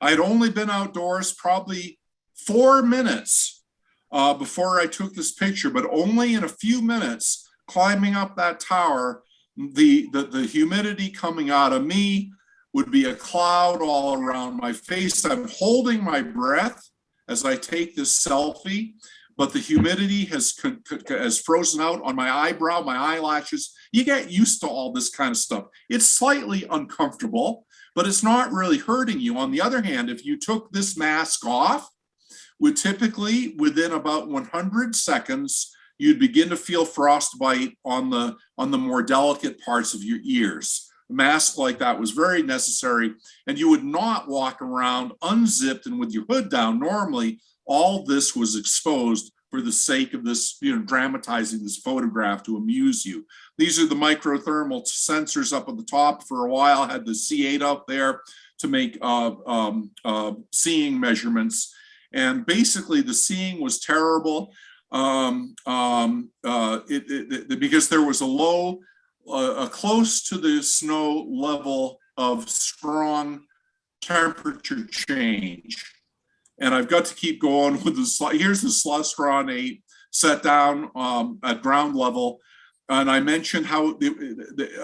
had only been outdoors probably 4 minutes before I took this picture, but only in a few minutes climbing up that tower, the humidity coming out of me would be a cloud all around my face. I'm holding my breath as I take this selfie, but the humidity has frozen out on my eyebrow, my eyelashes. You get used to all this kind of stuff. It's slightly uncomfortable, but it's not really hurting you. On the other hand, if you took this mask off, would typically within about 100 seconds, you'd begin to feel frostbite on the more delicate parts of your ears. A mask like that was very necessary, and you would not walk around unzipped and with your hood down. Normally, all this was exposed for the sake of this, dramatizing this photograph to amuse you. These are the microthermal sensors up at the top. For a while, I had the C8 up there to make seeing measurements. And basically, the seeing was terrible because there was a low, close to the snow level of strong temperature change. And I've got to keep going with the slide. Here's the Celestron 8 set down at ground level. And I mentioned how,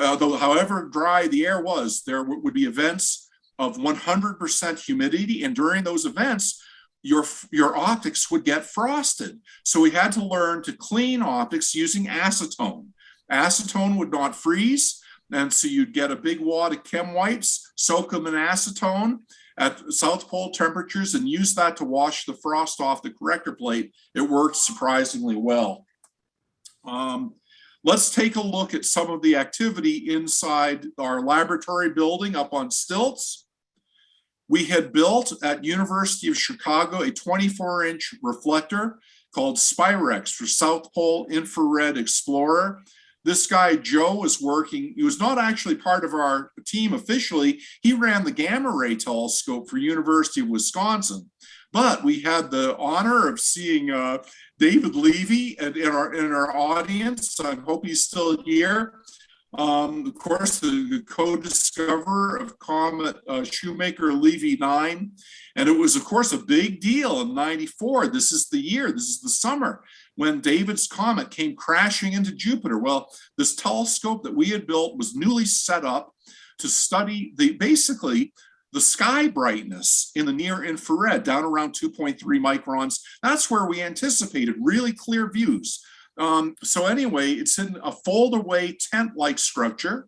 although however dry the air was, there would be events of 100% humidity. And during those events, your optics would get frosted. So we had to learn to clean optics using acetone. Acetone would not freeze. And so you'd get a big wad of chem wipes, soak them in acetone at South Pole temperatures, and use that to wash the frost off the corrector plate. It worked surprisingly well. Let's take a look at some of the activity inside our laboratory building up on stilts. We had built at University of Chicago a 24-inch reflector called Spirex for South Pole Infrared Explorer. This guy, Joe, was working, he was not actually part of our team officially. He ran the gamma ray telescope for University of Wisconsin. But we had the honor of seeing David Levy in our audience. I hope he's still here. Of course, the co-discoverer of Comet Shoemaker-Levy 9. And it was, of course, a big deal in '94. This is the year, this is the summer, when David's comet came crashing into Jupiter. Well, this telescope that we had built was newly set up to study basically the sky brightness in the near infrared, down around 2.3 microns. That's where we anticipated really clear views. So anyway, it's in a fold-away tent-like structure.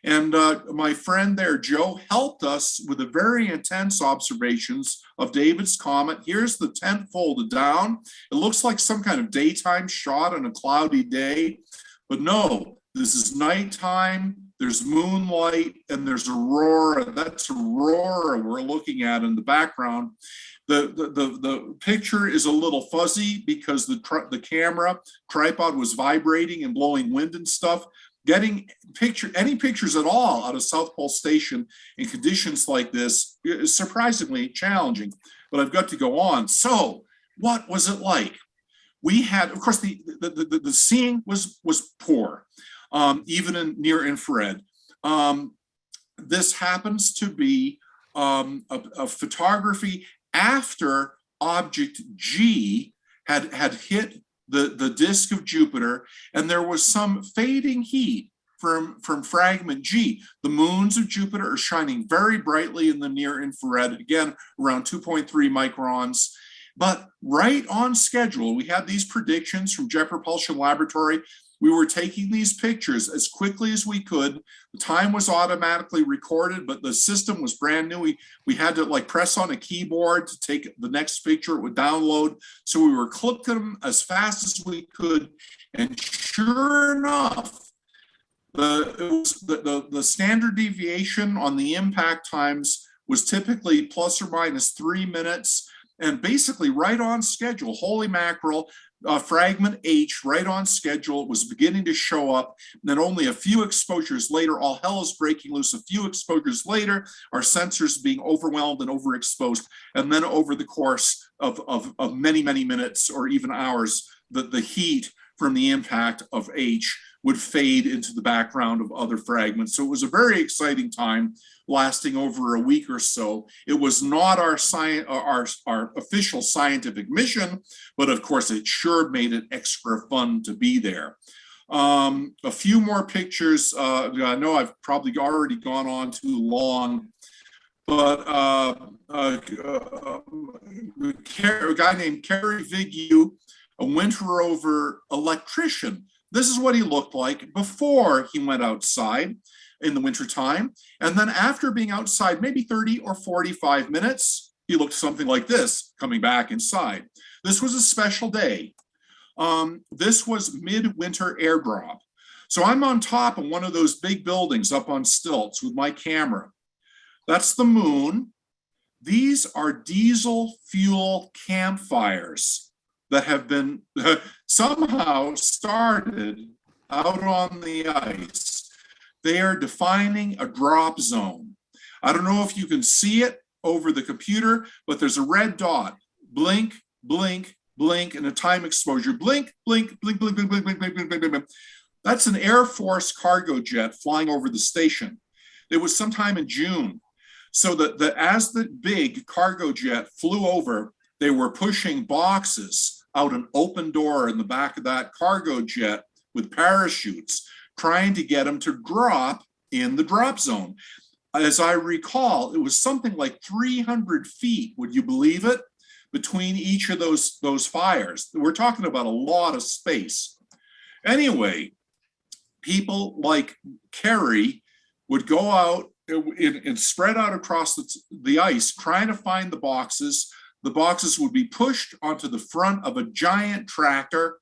And my friend there, Joe, helped us with the very intense observations of David's comet. Here's the tent folded down. It looks like some kind of daytime shot on a cloudy day, but no, this is nighttime. There's moonlight and there's aurora. That's aurora we're looking at in the background. The picture is a little fuzzy because the camera tripod was vibrating and blowing wind and stuff. Getting any pictures at all out of South Pole Station in conditions like this is surprisingly challenging, but I've got to go on. So what was it like? We had, of course, the seeing was poor, even in near infrared. This happens to be a photography after object G had hit the disk of Jupiter, and there was some fading heat from fragment G. The moons of Jupiter are shining very brightly in the near infrared, again, around 2.3 microns. But right on schedule, we had these predictions from Jet Propulsion Laboratory. We were taking these pictures as quickly as we could. The time was automatically recorded, but the system was brand new. We had to press on a keyboard to take the next picture. It would download. So we were clicking them as fast as we could. And sure enough, the standard deviation on the impact times was typically plus or minus 3 minutes, and basically right on schedule. Holy mackerel. Fragment H, right on schedule, was beginning to show up. And then only a few exposures later, all hell is breaking loose. A few exposures later, our sensors being overwhelmed and overexposed. And then over the course of many, many minutes or even hours, the heat from the impact of H would fade into the background of other fragments. So it was a very exciting time, lasting over a week or so. It was not our official scientific mission, but of course it sure made it extra fun to be there. A few more pictures. I know I've probably already gone on too long, but a guy named Kerry Vigu, a winter over electrician. This is what he looked like before he went outside in the wintertime. And then after being outside maybe 30 or 45 minutes, he looked something like this coming back inside. This was a special day. This was midwinter airdrop. So I'm on top of one of those big buildings up on stilts with my camera. That's the moon. These are diesel fuel campfires that have been somehow started out on the ice. They are defining a drop zone. I don't know if you can see it over the computer, but there's a red dot. Blink, blink, blink, and a time exposure. Blink, blink, blink, blink, blink, blink, blink, blink, blink, blink, blink. That's an Air Force cargo jet flying over the station. It was sometime in June. So as the big cargo jet flew over, they were pushing boxes out an open door in the back of that cargo jet with parachutes, trying to get them to drop in the drop zone. As I recall, it was something like 300 feet, would you believe it, between each of those fires. We're talking about a lot of space. Anyway, people like Kerry would go out and spread out across the ice trying to find the boxes. The boxes would be pushed onto the front of a giant tractor,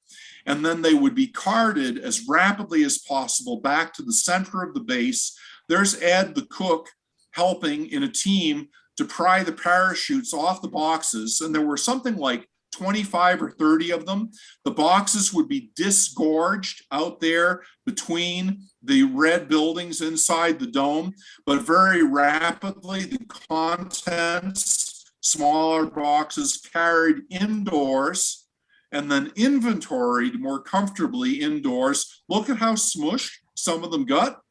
and then they would be carted as rapidly as possible back to the center of the base. There's Ed, the cook, helping in a team to pry the parachutes off the boxes. And there were something like 25 or 30 of them. The boxes would be disgorged out there between the red buildings inside the dome, but very rapidly the contents, smaller boxes, carried indoors and then inventoried more comfortably indoors. Look at how smushed some of them got.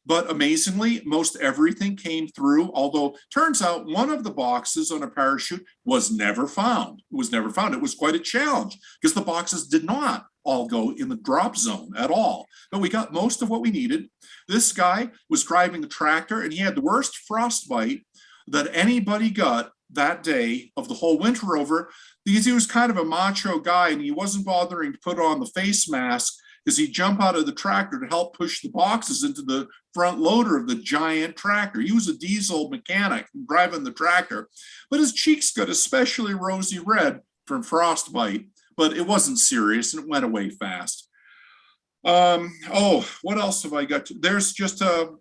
But amazingly, most everything came through, although turns out one of the boxes on a parachute was never found. It was never found. It was quite a challenge because the boxes did not all go in the drop zone at all. But we got most of what we needed. This guy was driving the tractor and he had the worst frostbite that anybody got that day of the whole winter over, because he was kind of a macho guy and he wasn't bothering to put on the face mask as he jumped out of the tractor to help push the boxes into the front loader of the giant tractor. He was a diesel mechanic driving the tractor, but his cheeks got especially rosy red from frostbite, but it wasn't serious and it went away fast. Oh, what else have I got? There's just a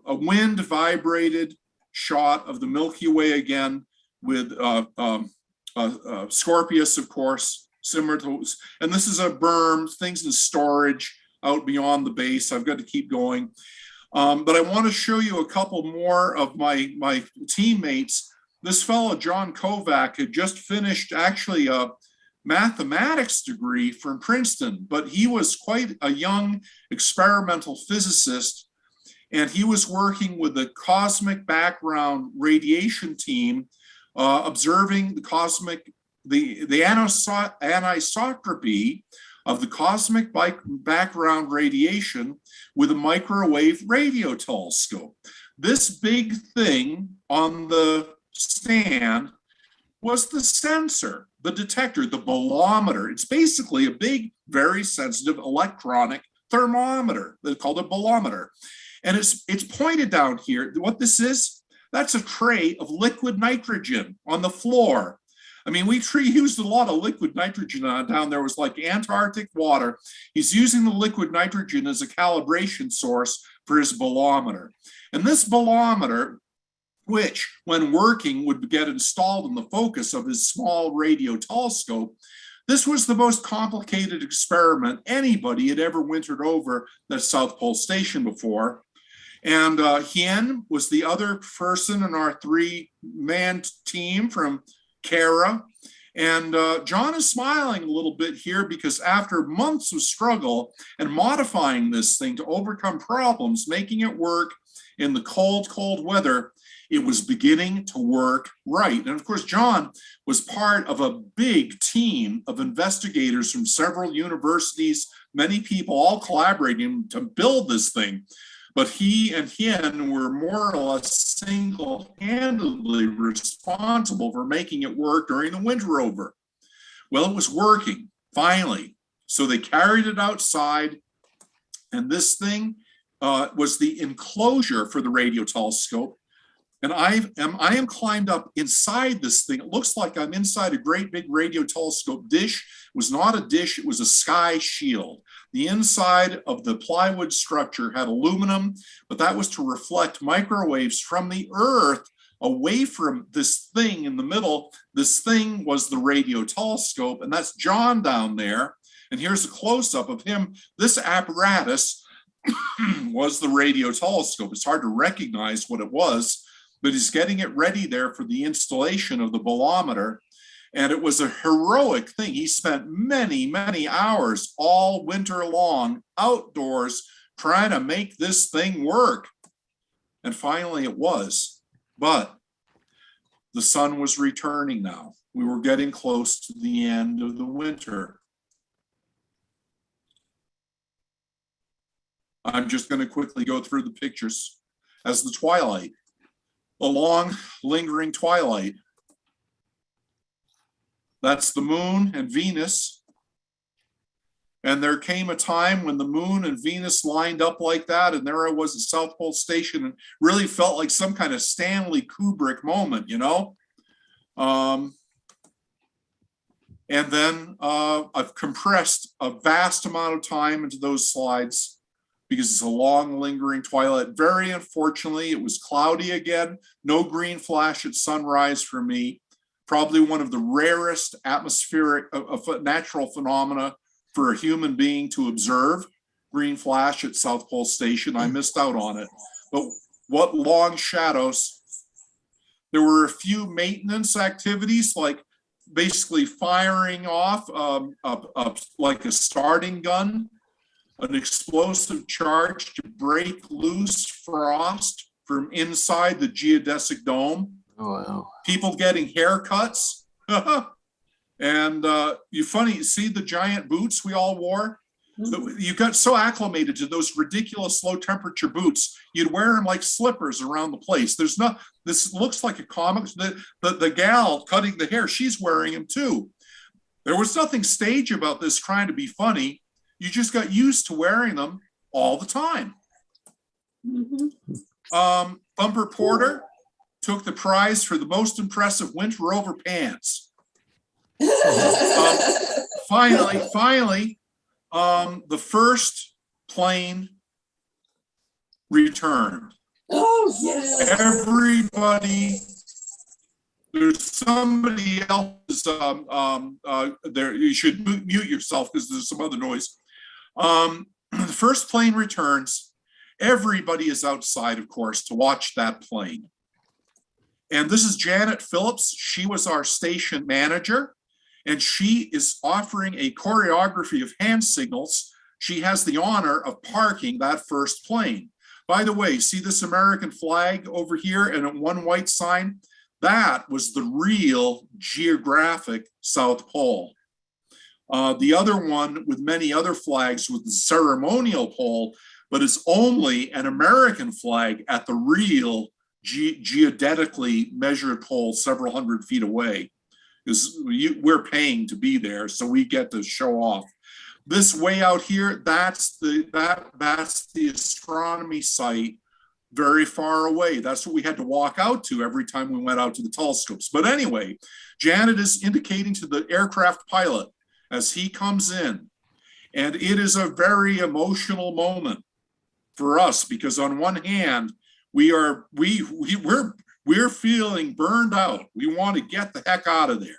wind vibrated shot of the Milky Way again with Scorpius, of course, similar to, and this is a berm, things in storage out beyond the base. I've got to keep going. But I want to show you a couple more of my teammates. This fellow, John Kovac, had just finished actually a mathematics degree from Princeton, but he was quite a young experimental physicist, and he was working with the cosmic background radiation team, observing the anisotropy of the cosmic background radiation with a microwave radio telescope. This big thing on the stand was the sensor, the detector, the bolometer. It's basically a big, very sensitive electronic thermometer. They called a bolometer. And it's pointed down here. What this is, that's a tray of liquid nitrogen on the floor. I mean, we used a lot of liquid nitrogen down there. It was like Antarctic water. He's using the liquid nitrogen as a calibration source for his bolometer. And this bolometer, which when working would get installed in the focus of his small radio telescope, this was the most complicated experiment anybody had ever wintered over the South Pole Station before. And Hien was the other person in our three-man team from Kara. And John is smiling a little bit here because after months of struggle and modifying this thing to overcome problems, making it work in the cold, cold weather, it was beginning to work right. And of course, John was part of a big team of investigators from several universities, many people all collaborating to build this thing. But he and Hien were more or less single-handedly responsible for making it work during the winter over. Well, it was working, finally. So they carried it outside, and this thing was the enclosure for the radio telescope. And I am climbed up inside this thing. It looks like I'm inside a great big radio telescope dish. It was not a dish, it was a sky shield. The inside of the plywood structure had aluminum, but that was to reflect microwaves from the Earth away from this thing in the middle. This thing was the radio telescope, and that's John down there. And here's a close-up of him. This apparatus was the radio telescope. It's hard to recognize what it was, but he's getting it ready there for the installation of the bolometer. And it was a heroic thing. He spent many, many hours all winter long outdoors trying to make this thing work. And finally it was. But the sun was returning now. We were getting close to the end of the winter. I'm just going to quickly go through the pictures as the twilight, a long lingering twilight. That's the moon and Venus. And there came a time when the moon and Venus lined up like that, and there I was at South Pole Station, and really felt like some kind of Stanley Kubrick moment, you know? And then I've compressed a vast amount of time into those slides because it's a long lingering twilight. Very unfortunately, it was cloudy again, no green flash at sunrise for me. Probably one of the rarest atmospheric natural phenomena for a human being to observe. Green flash at South Pole Station. I missed out on it. But what long shadows. There were a few maintenance activities, like basically firing off like a starting gun, an explosive charge to break loose frost from inside the geodesic dome. Oh, wow. People getting haircuts. And you see the giant boots we all wore? You got so acclimated to those ridiculous low temperature boots, you'd wear them like slippers around the place. This looks like a comic. The gal cutting the hair, she's wearing them too. There was nothing stage about this trying to be funny. You just got used to wearing them all the time. Bumper Porter took the prize for the most impressive winter over pants. Finally, the first plane returned. Oh, yes. Everybody, there's somebody else there. You should mute yourself because there's some other noise. The first plane returns. Everybody is outside, of course, to watch that plane. And this is Janet Phillips. She was our station manager, and she is offering a choreography of hand signals. She has the honor of parking that first plane. By the way, see this American flag over here and one white sign? That was the real geographic South Pole. The other one with many other flags was the ceremonial pole, but it's only an American flag at the real geodetically measured pole several hundred feet away. Because we're paying to be there, so we get to show off. This way out here, that's the astronomy site very far away. That's what we had to walk out to every time we went out to the telescopes. But anyway, Janet is indicating to the aircraft pilot as he comes in, and it is a very emotional moment for us because on one hand, we're feeling burned out. We want to get the heck out of there,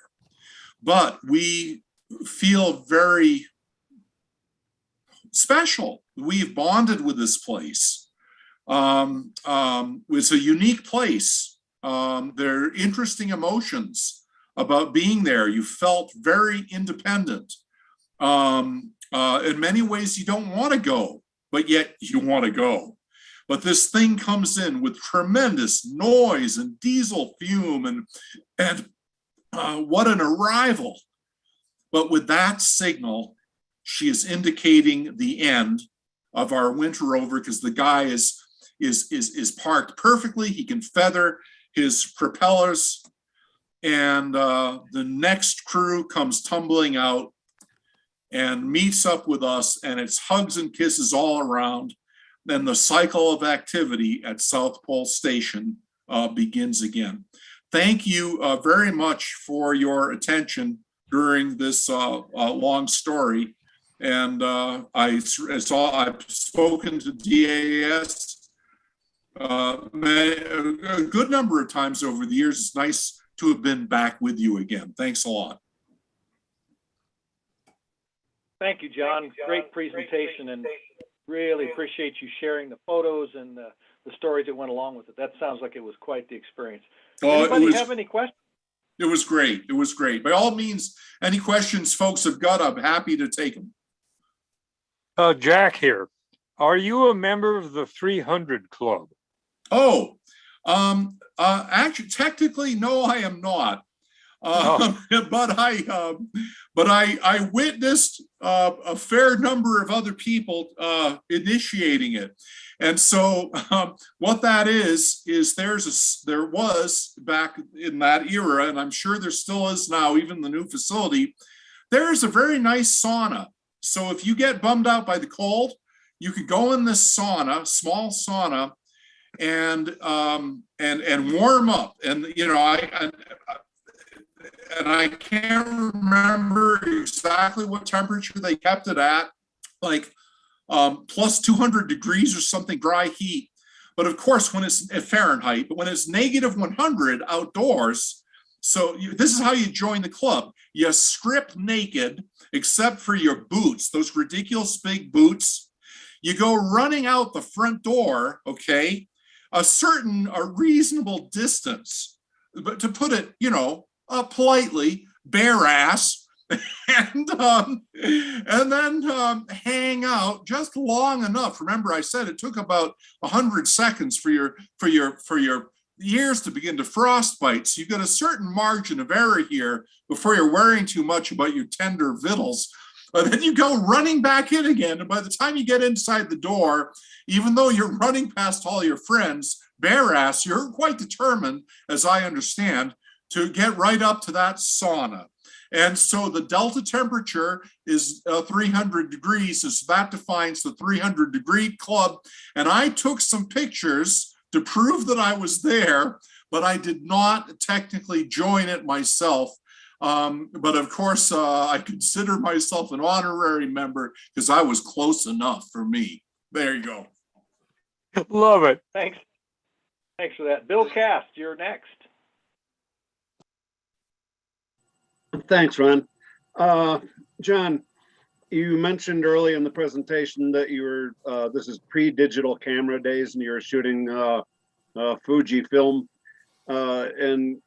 but we feel very special. We've bonded with this place. It's a unique place. There are interesting emotions about being there. You felt very independent. In many ways, you don't want to go, but yet you want to go. But this thing comes in with tremendous noise and diesel fume and what an arrival. But with that signal, she is indicating the end of our winter over because the guy is parked perfectly. He can feather his propellers, and the next crew comes tumbling out and meets up with us, and it's hugs and kisses all around. Then the cycle of activity at South Pole Station begins again. Thank you very much for your attention during this long story. And I've spoken to DAS a good number of times over the years. It's nice to have been back with you again. Thanks a lot. Thank you, John. Great presentation, and really appreciate you sharing the photos and the stories that went along with it. That sounds like it was quite the experience. Anybody have any questions? It was great. It was great. By all means, any questions folks have got, I'm happy to take them. Jack here. Are you a member of the 300 Club? Oh, actually, technically, no, I am not. But I witnessed a fair number of other people initiating it. And so what that is there was back in that era, and I'm sure there still is now, even the new facility, there's a very nice sauna. So if you get bummed out by the cold, you could go in this sauna, small sauna, and warm up. And you know, I can't remember exactly what temperature they kept it at, like plus 200 degrees or something, dry heat. But of course, when it's Fahrenheit, but when it's negative 100 outdoors, so this is how you join the club. You strip naked, except for your boots, those ridiculous big boots. You go running out the front door, okay, a reasonable distance, but to put it, you know, politely, bare ass, and then hang out just long enough. Remember, I said it took about 100 seconds for your ears to begin to frostbite. So you've got a certain margin of error here before you're worrying too much about your tender vittles. But then you go running back in again, and by the time you get inside the door, even though you're running past all your friends, bare ass, you're quite determined, as I understand, to get right up to that sauna. And so the delta temperature is 300 degrees, so that defines the 300 degree club. And I took some pictures to prove that I was there, but I did not technically join it myself. But of course, I consider myself an honorary member because I was close enough for me. There you go. Love it. Thanks for that. Bill Cast, you're next. Thanks, Ron. John, you mentioned early in the presentation that you were, this is pre-digital camera days, and you were shooting Fuji film. And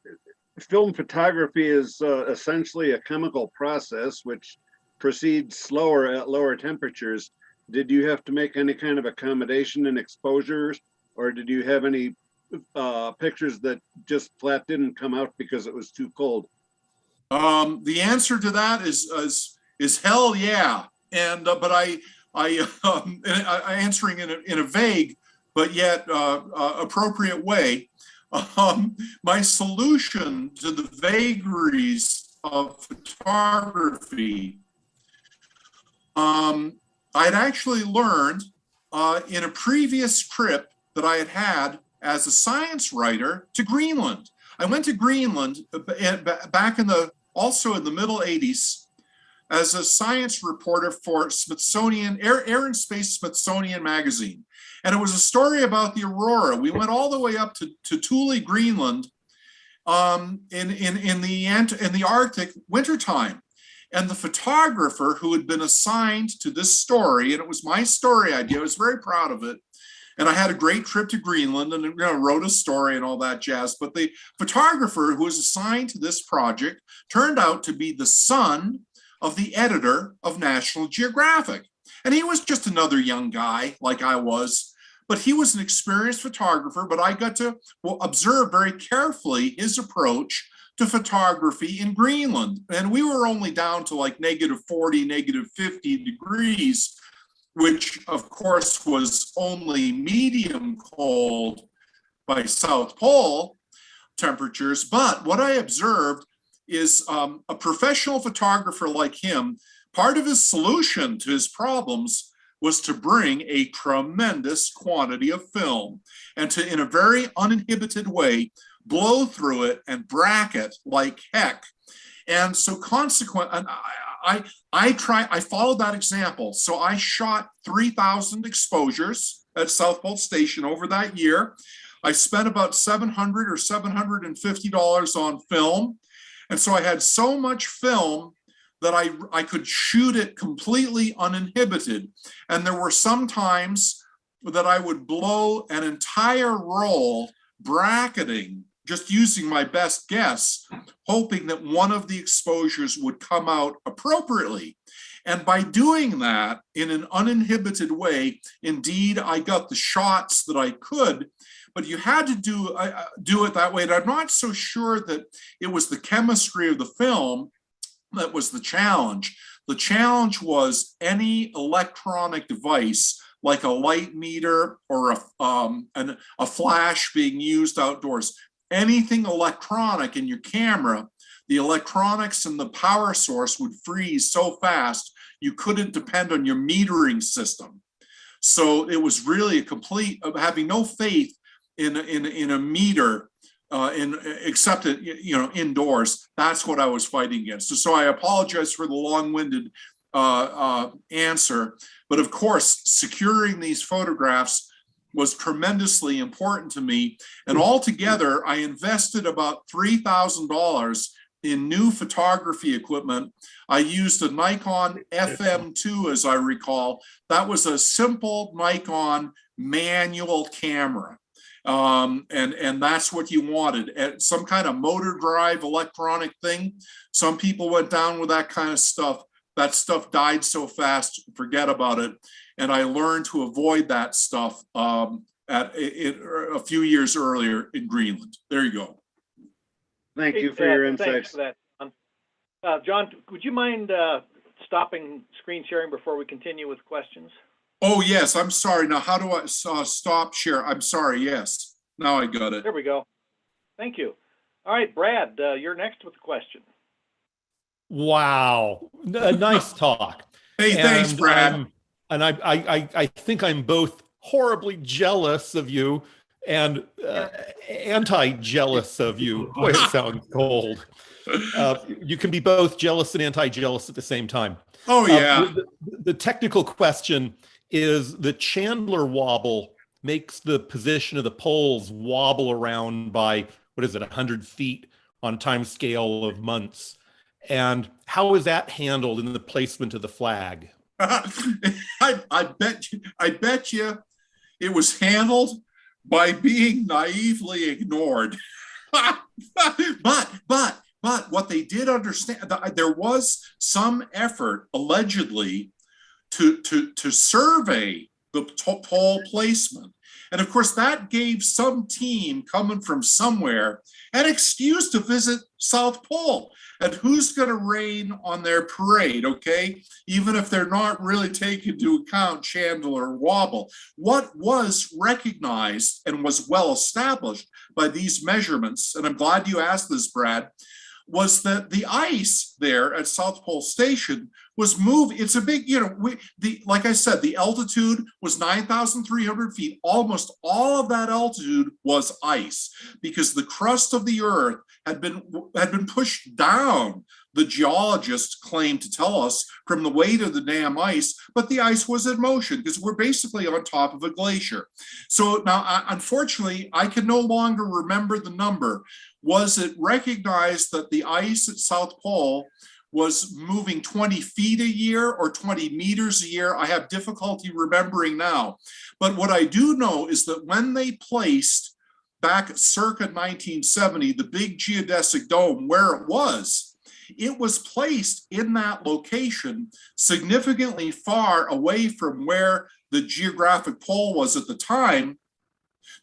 film photography is essentially a chemical process which proceeds slower at lower temperatures. Did you have to make any kind of accommodation in exposures, or did you have any pictures that just flat didn't come out because it was too cold? The answer to that is hell yeah, and but I answering in a vague but yet appropriate way. My solution to the vagaries of photography, I'd actually learned in a previous trip that I had had as a science writer to Greenland. I went to Greenland back also in the middle 80s as a science reporter for Smithsonian, Air and Space Smithsonian magazine. And it was a story about the aurora. We went all the way up to Thule, Greenland in the Arctic wintertime. And the photographer who had been assigned to this story, and it was my story idea, I was very proud of it. And I had a great trip to Greenland and wrote a story and all that jazz. But the photographer who was assigned to this project turned out to be the son of the editor of National Geographic. And he was just another young guy like I was, but he was an experienced photographer. But I got to observe very carefully his approach to photography in Greenland. And we were only down to like -40, -50 degrees, which of course was only medium cold by South Pole temperatures. But what I observed is a professional photographer like him, part of his solution to his problems was to bring a tremendous quantity of film and to, in a very uninhibited way, blow through it and bracket like heck. And so consequently, I followed that example. So I shot 3,000 exposures at South Pole Station over that year. I spent about $700 or $750 on film. And so I had so much film that I could shoot it completely uninhibited. And there were some times that I would blow an entire roll bracketing, just using my best guess, hoping that one of the exposures would come out appropriately. And by doing that in an uninhibited way, indeed, I got the shots that I could. but you had to do it that way. And I'm not so sure that it was the chemistry of the film that was the challenge. The challenge was any electronic device like a light meter or a flash being used outdoors. Anything electronic in your camera, the electronics and the power source would freeze so fast you couldn't depend on your metering system. So it was really a complete of having no faith in a meter except indoors. That's what I was fighting against. So I apologize for the long-winded answer, but of course, securing these photographs was tremendously important to me. And altogether, I invested about $3,000 in new photography equipment. I used a Nikon FM2, as I recall. That was a simple Nikon manual camera. And that's what you wanted. Some kind of motor drive electronic thing. Some people went down with that kind of stuff. That stuff died so fast, forget about it. And I learned to avoid that stuff a few years earlier in Greenland. There you go. Thank you for your insights. Thanks for that. John, would you mind stopping screen sharing before we continue with questions? Oh, yes, I'm sorry. Now, how do I stop share? I'm sorry, yes. Now I got it. There we go. Thank you. All right, Brad, you're next with the question. Wow, nice talk. Hey, thanks, Brad. I think I'm both horribly jealous of you and anti-jealous of you. Boy, it sounds cold. You can be both jealous and anti-jealous at the same time. Oh, yeah. The technical question is the Chandler wobble makes the position of the poles wobble around by, 100 feet on a time scale of months. And how is that handled in the placement of the flag? I bet you it was handled by being naively ignored. But what they did understand, there was some effort allegedly to survey the pole placement. And of course, that gave some team coming from somewhere an excuse to visit South Pole. And who's going to rain on their parade, okay? Even if they're not really taking into account Chandler wobble. What was recognized and was well established by these measurements, and I'm glad you asked this, Brad, was that the ice there at South Pole Station was moving. It's a big, like I said, the altitude was 9,300 feet. Almost all of that altitude was ice because the crust of the earth had been pushed down. The geologists claimed to tell us from the weight of the damn ice, but the ice was in motion because we're basically on top of a glacier. So now, unfortunately, I can no longer remember the number. Was it recognized that the ice at South Pole was moving 20 feet a year or 20 meters a year? I have difficulty remembering now. But what I do know is that when they placed back circa 1970, the big geodesic dome where it was placed in that location significantly far away from where the geographic pole was at the time,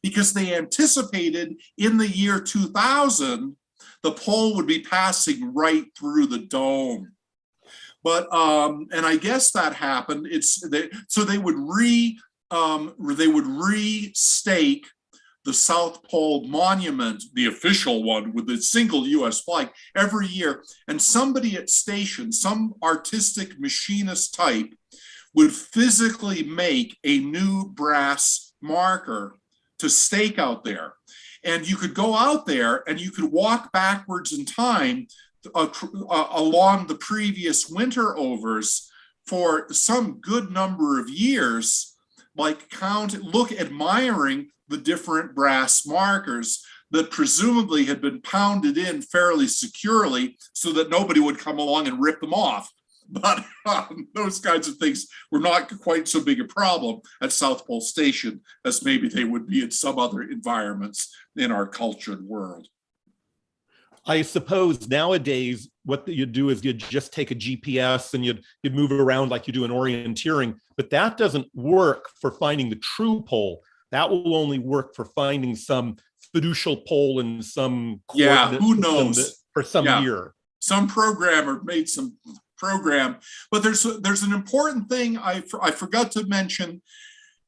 because they anticipated in the year 2000, the pole would be passing right through the dome. But, and I guess that happened. So they would restake the South Pole Monument, the official one with the single US flag, every year. And somebody at station, some artistic machinist type, would physically make a new brass marker to stake out there. And you could go out there and you could walk backwards in time along the previous winter overs for some good number of years, admiring the different brass markers that presumably had been pounded in fairly securely so that nobody would come along and rip them off. But those kinds of things were not quite so big a problem at South Pole Station as maybe they would be in some other environments in our cultured world. I suppose nowadays what you do is you just take a GPS and you'd move it around like you do in orienteering, but that doesn't work for finding the true pole. that will only work for finding some fiducial pole in some Yeah, coordinate who system knows? for some Yeah. year. Some programmer made some program, but there's an important thing I forgot to mention,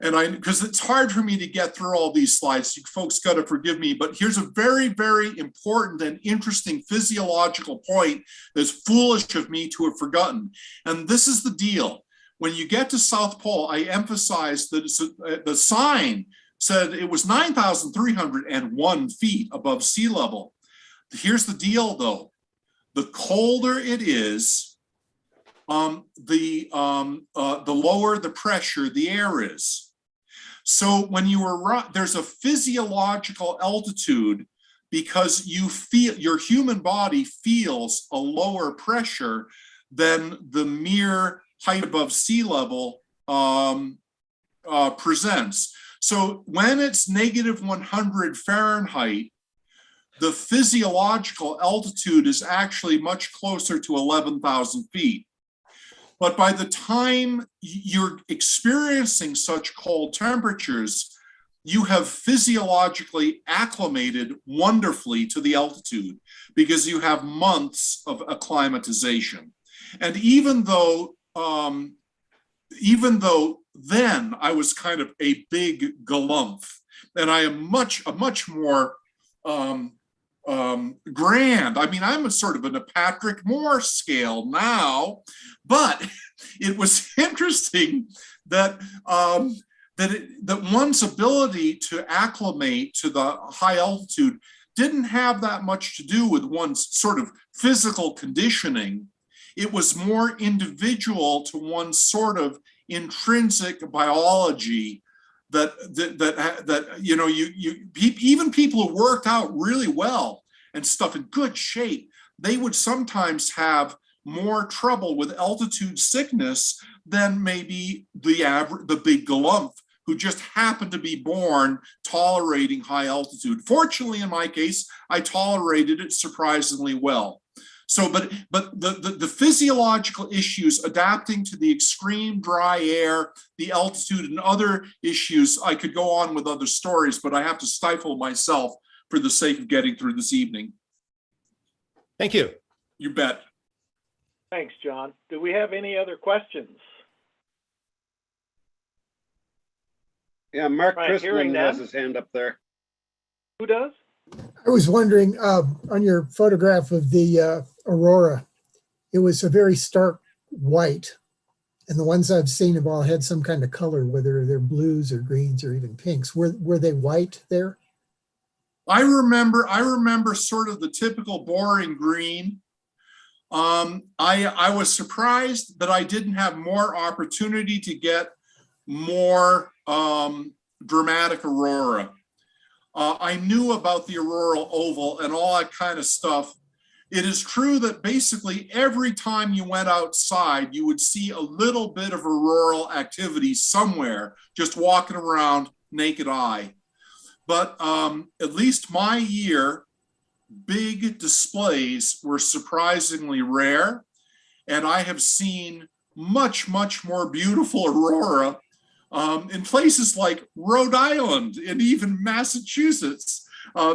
and because it's hard for me to get through all these slides, you folks got to forgive me, but here's a very, very important and interesting physiological point that's foolish of me to have forgotten. And this is the deal. When you get to South Pole, I emphasize that the sign said it was 9,301 feet above sea level. Here's the deal though. The colder it is, the lower the pressure the air is. So when you are, there's a physiological altitude because you feel, your human body feels a lower pressure than the mere height above sea level presents. So when it's negative 100 Fahrenheit, the physiological altitude is actually much closer to 11,000 feet. But by the time you're experiencing such cold temperatures, you have physiologically acclimated wonderfully to the altitude because you have months of acclimatization. And even though then I was kind of a big galumph, and I am a much more grand. I mean, I'm a sort of in a Patrick Moore scale now, but it was interesting that that one's ability to acclimate to the high altitude didn't have that much to do with one's sort of physical conditioning. It was more individual to one's sort of intrinsic biology that you know, even people who worked out really well and stuff in good shape, they would sometimes have more trouble with altitude sickness than maybe the big galumph who just happened to be born tolerating high altitude. Fortunately, in my case, I tolerated it surprisingly well. So, but the physiological issues adapting to the extreme dry air, the altitude, and other issues, I could go on with other stories, but I have to stifle myself for the sake of getting through this evening. Thank you. You bet. Thanks, John. Do we have any other questions? Yeah, Mark Right, hearing Christman has none. his hand up there. Who does? I was wondering, on your photograph of the aurora, it was a very stark white, and the ones I've seen have all had some kind of color, whether they're blues or greens or even pinks. Were they white there? I remember sort of the typical boring green. I was surprised that I didn't have more opportunity to get more dramatic aurora. I knew about the auroral oval and all that kind of stuff. It is true that basically every time you went outside, you would see a little bit of auroral activity somewhere, just walking around naked eye. But at least my year, big displays were surprisingly rare. And I have seen much, much more beautiful aurora in places like Rhode Island and even Massachusetts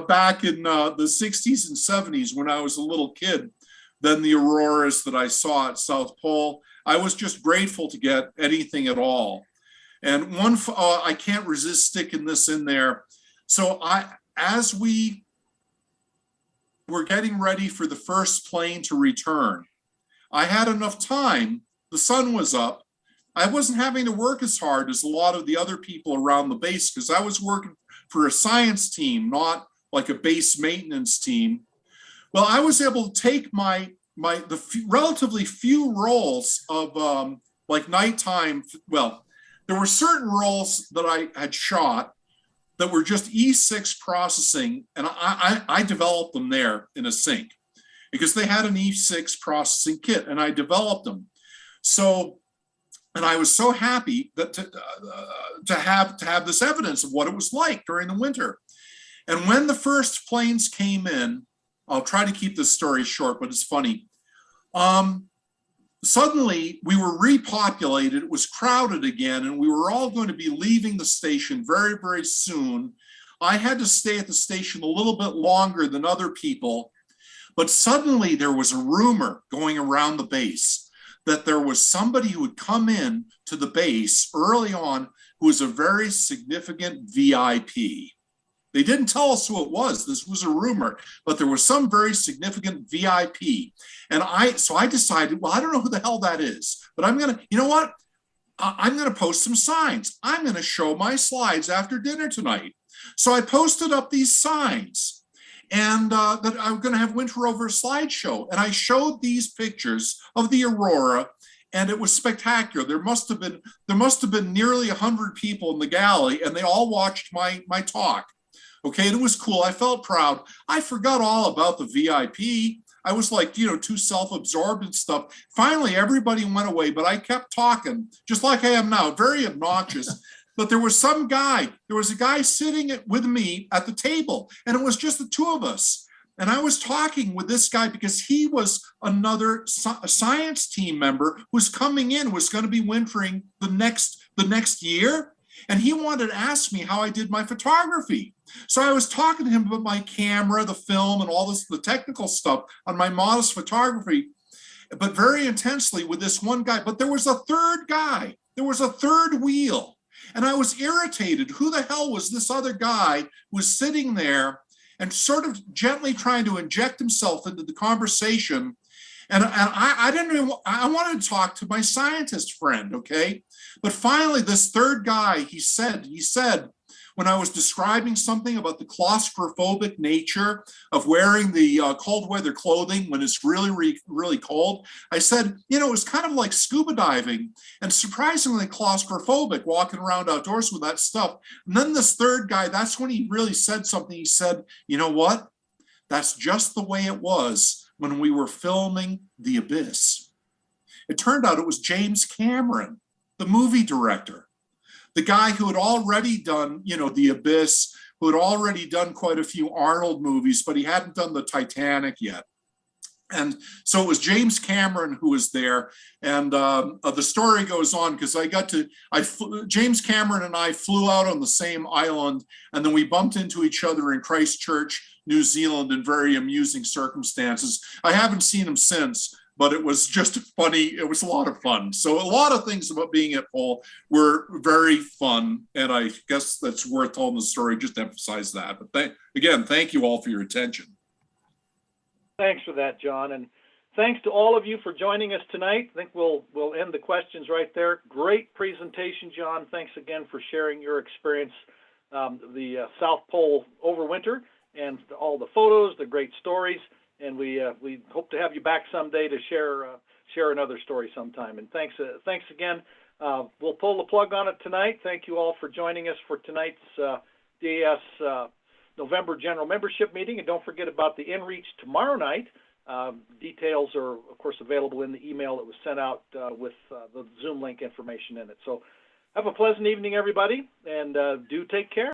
back in the 60s and 70s when I was a little kid than the auroras that I saw at South Pole. I was just grateful to get anything at all. And one, I can't resist sticking this in there. So as we were getting ready for the first plane to return, I had enough time. The sun was up. I wasn't having to work as hard as a lot of the other people around the base because I was working for a science team, not like a base maintenance team. Well, I was able to take the relatively few rolls of like nighttime. Well, there were certain rolls that I had shot that were just E6 processing, and I developed them there in a sink because they had an E6 processing kit, and I developed them. So, and I was so happy that to have this evidence of what it was like during the winter. And when the first planes came in, I'll try to keep this story short, but it's funny. suddenly we were repopulated, it was crowded again, and we were all going to be leaving the station very, very soon. I had to stay at the station a little bit longer than other people, but suddenly there was a rumor going around the base that there was somebody who would come in to the base early on who was a very significant VIP. They didn't tell us who it was. This was a rumor, but there was some very significant VIP. And so I decided, well, I don't know who the hell that is, but I'm going to, you know what? I'm going to post some signs. I'm going to show my slides after dinner tonight. So I posted up these signs and that I'm going to have Winter Over a slideshow. And I showed these pictures of the aurora, and it was spectacular. There must have been nearly 100 people in the galley, and they all watched my talk. Okay, and it was cool. I felt proud. I forgot all about the VIP. I was like, too self-absorbed and stuff. Finally, everybody went away, but I kept talking, just like I am now, very obnoxious. But there was a guy sitting with me at the table, and it was just the two of us. And I was talking with this guy because he was another science team member who's coming in, was going to be wintering the next year. And he wanted to ask me how I did my photography. So I was talking to him about my camera, the film, and all this, the technical stuff on my modest photography, but very intensely with this one guy. But there was a third guy. There was a third wheel. And I was irritated. Who the hell was this other guy who was sitting there and sort of gently trying to inject himself into the conversation? And I wanted to talk to my scientist friend, okay? But finally, this third guy, he said, when I was describing something about the claustrophobic nature of wearing the cold weather clothing when it's really, really cold, I said, it was kind of like scuba diving and surprisingly claustrophobic, walking around outdoors with that stuff. And then this third guy, that's when he really said something. He said, you know what? That's just the way it was when we were filming The Abyss. It turned out it was James Cameron, the movie director, the guy who had already done, The Abyss, who had already done quite a few Arnold movies, but he hadn't done the Titanic yet. And so it was James Cameron who was there. And the story goes on because James Cameron and I flew out on the same island, and then we bumped into each other in Christchurch, New Zealand, in very amusing circumstances. I haven't seen him since, but it was just funny. It was a lot of fun. So a lot of things about being at Pole were very fun. And I guess that's worth telling the story, just to emphasize that. But thank you all for your attention. Thanks for that, John. And thanks to all of you for joining us tonight. I think we'll end the questions right there. Great presentation, John. Thanks again for sharing your experience, the South Pole over winter, and all the photos, the great stories. And we hope to have you back someday to share another story sometime. And thanks again. We'll pull the plug on it tonight. Thank you all for joining us for tonight's DAS November general membership meeting. And don't forget about the InReach tomorrow night. Details are, of course, available in the email that was sent out with the Zoom link information in it. So have a pleasant evening, everybody, and do take care.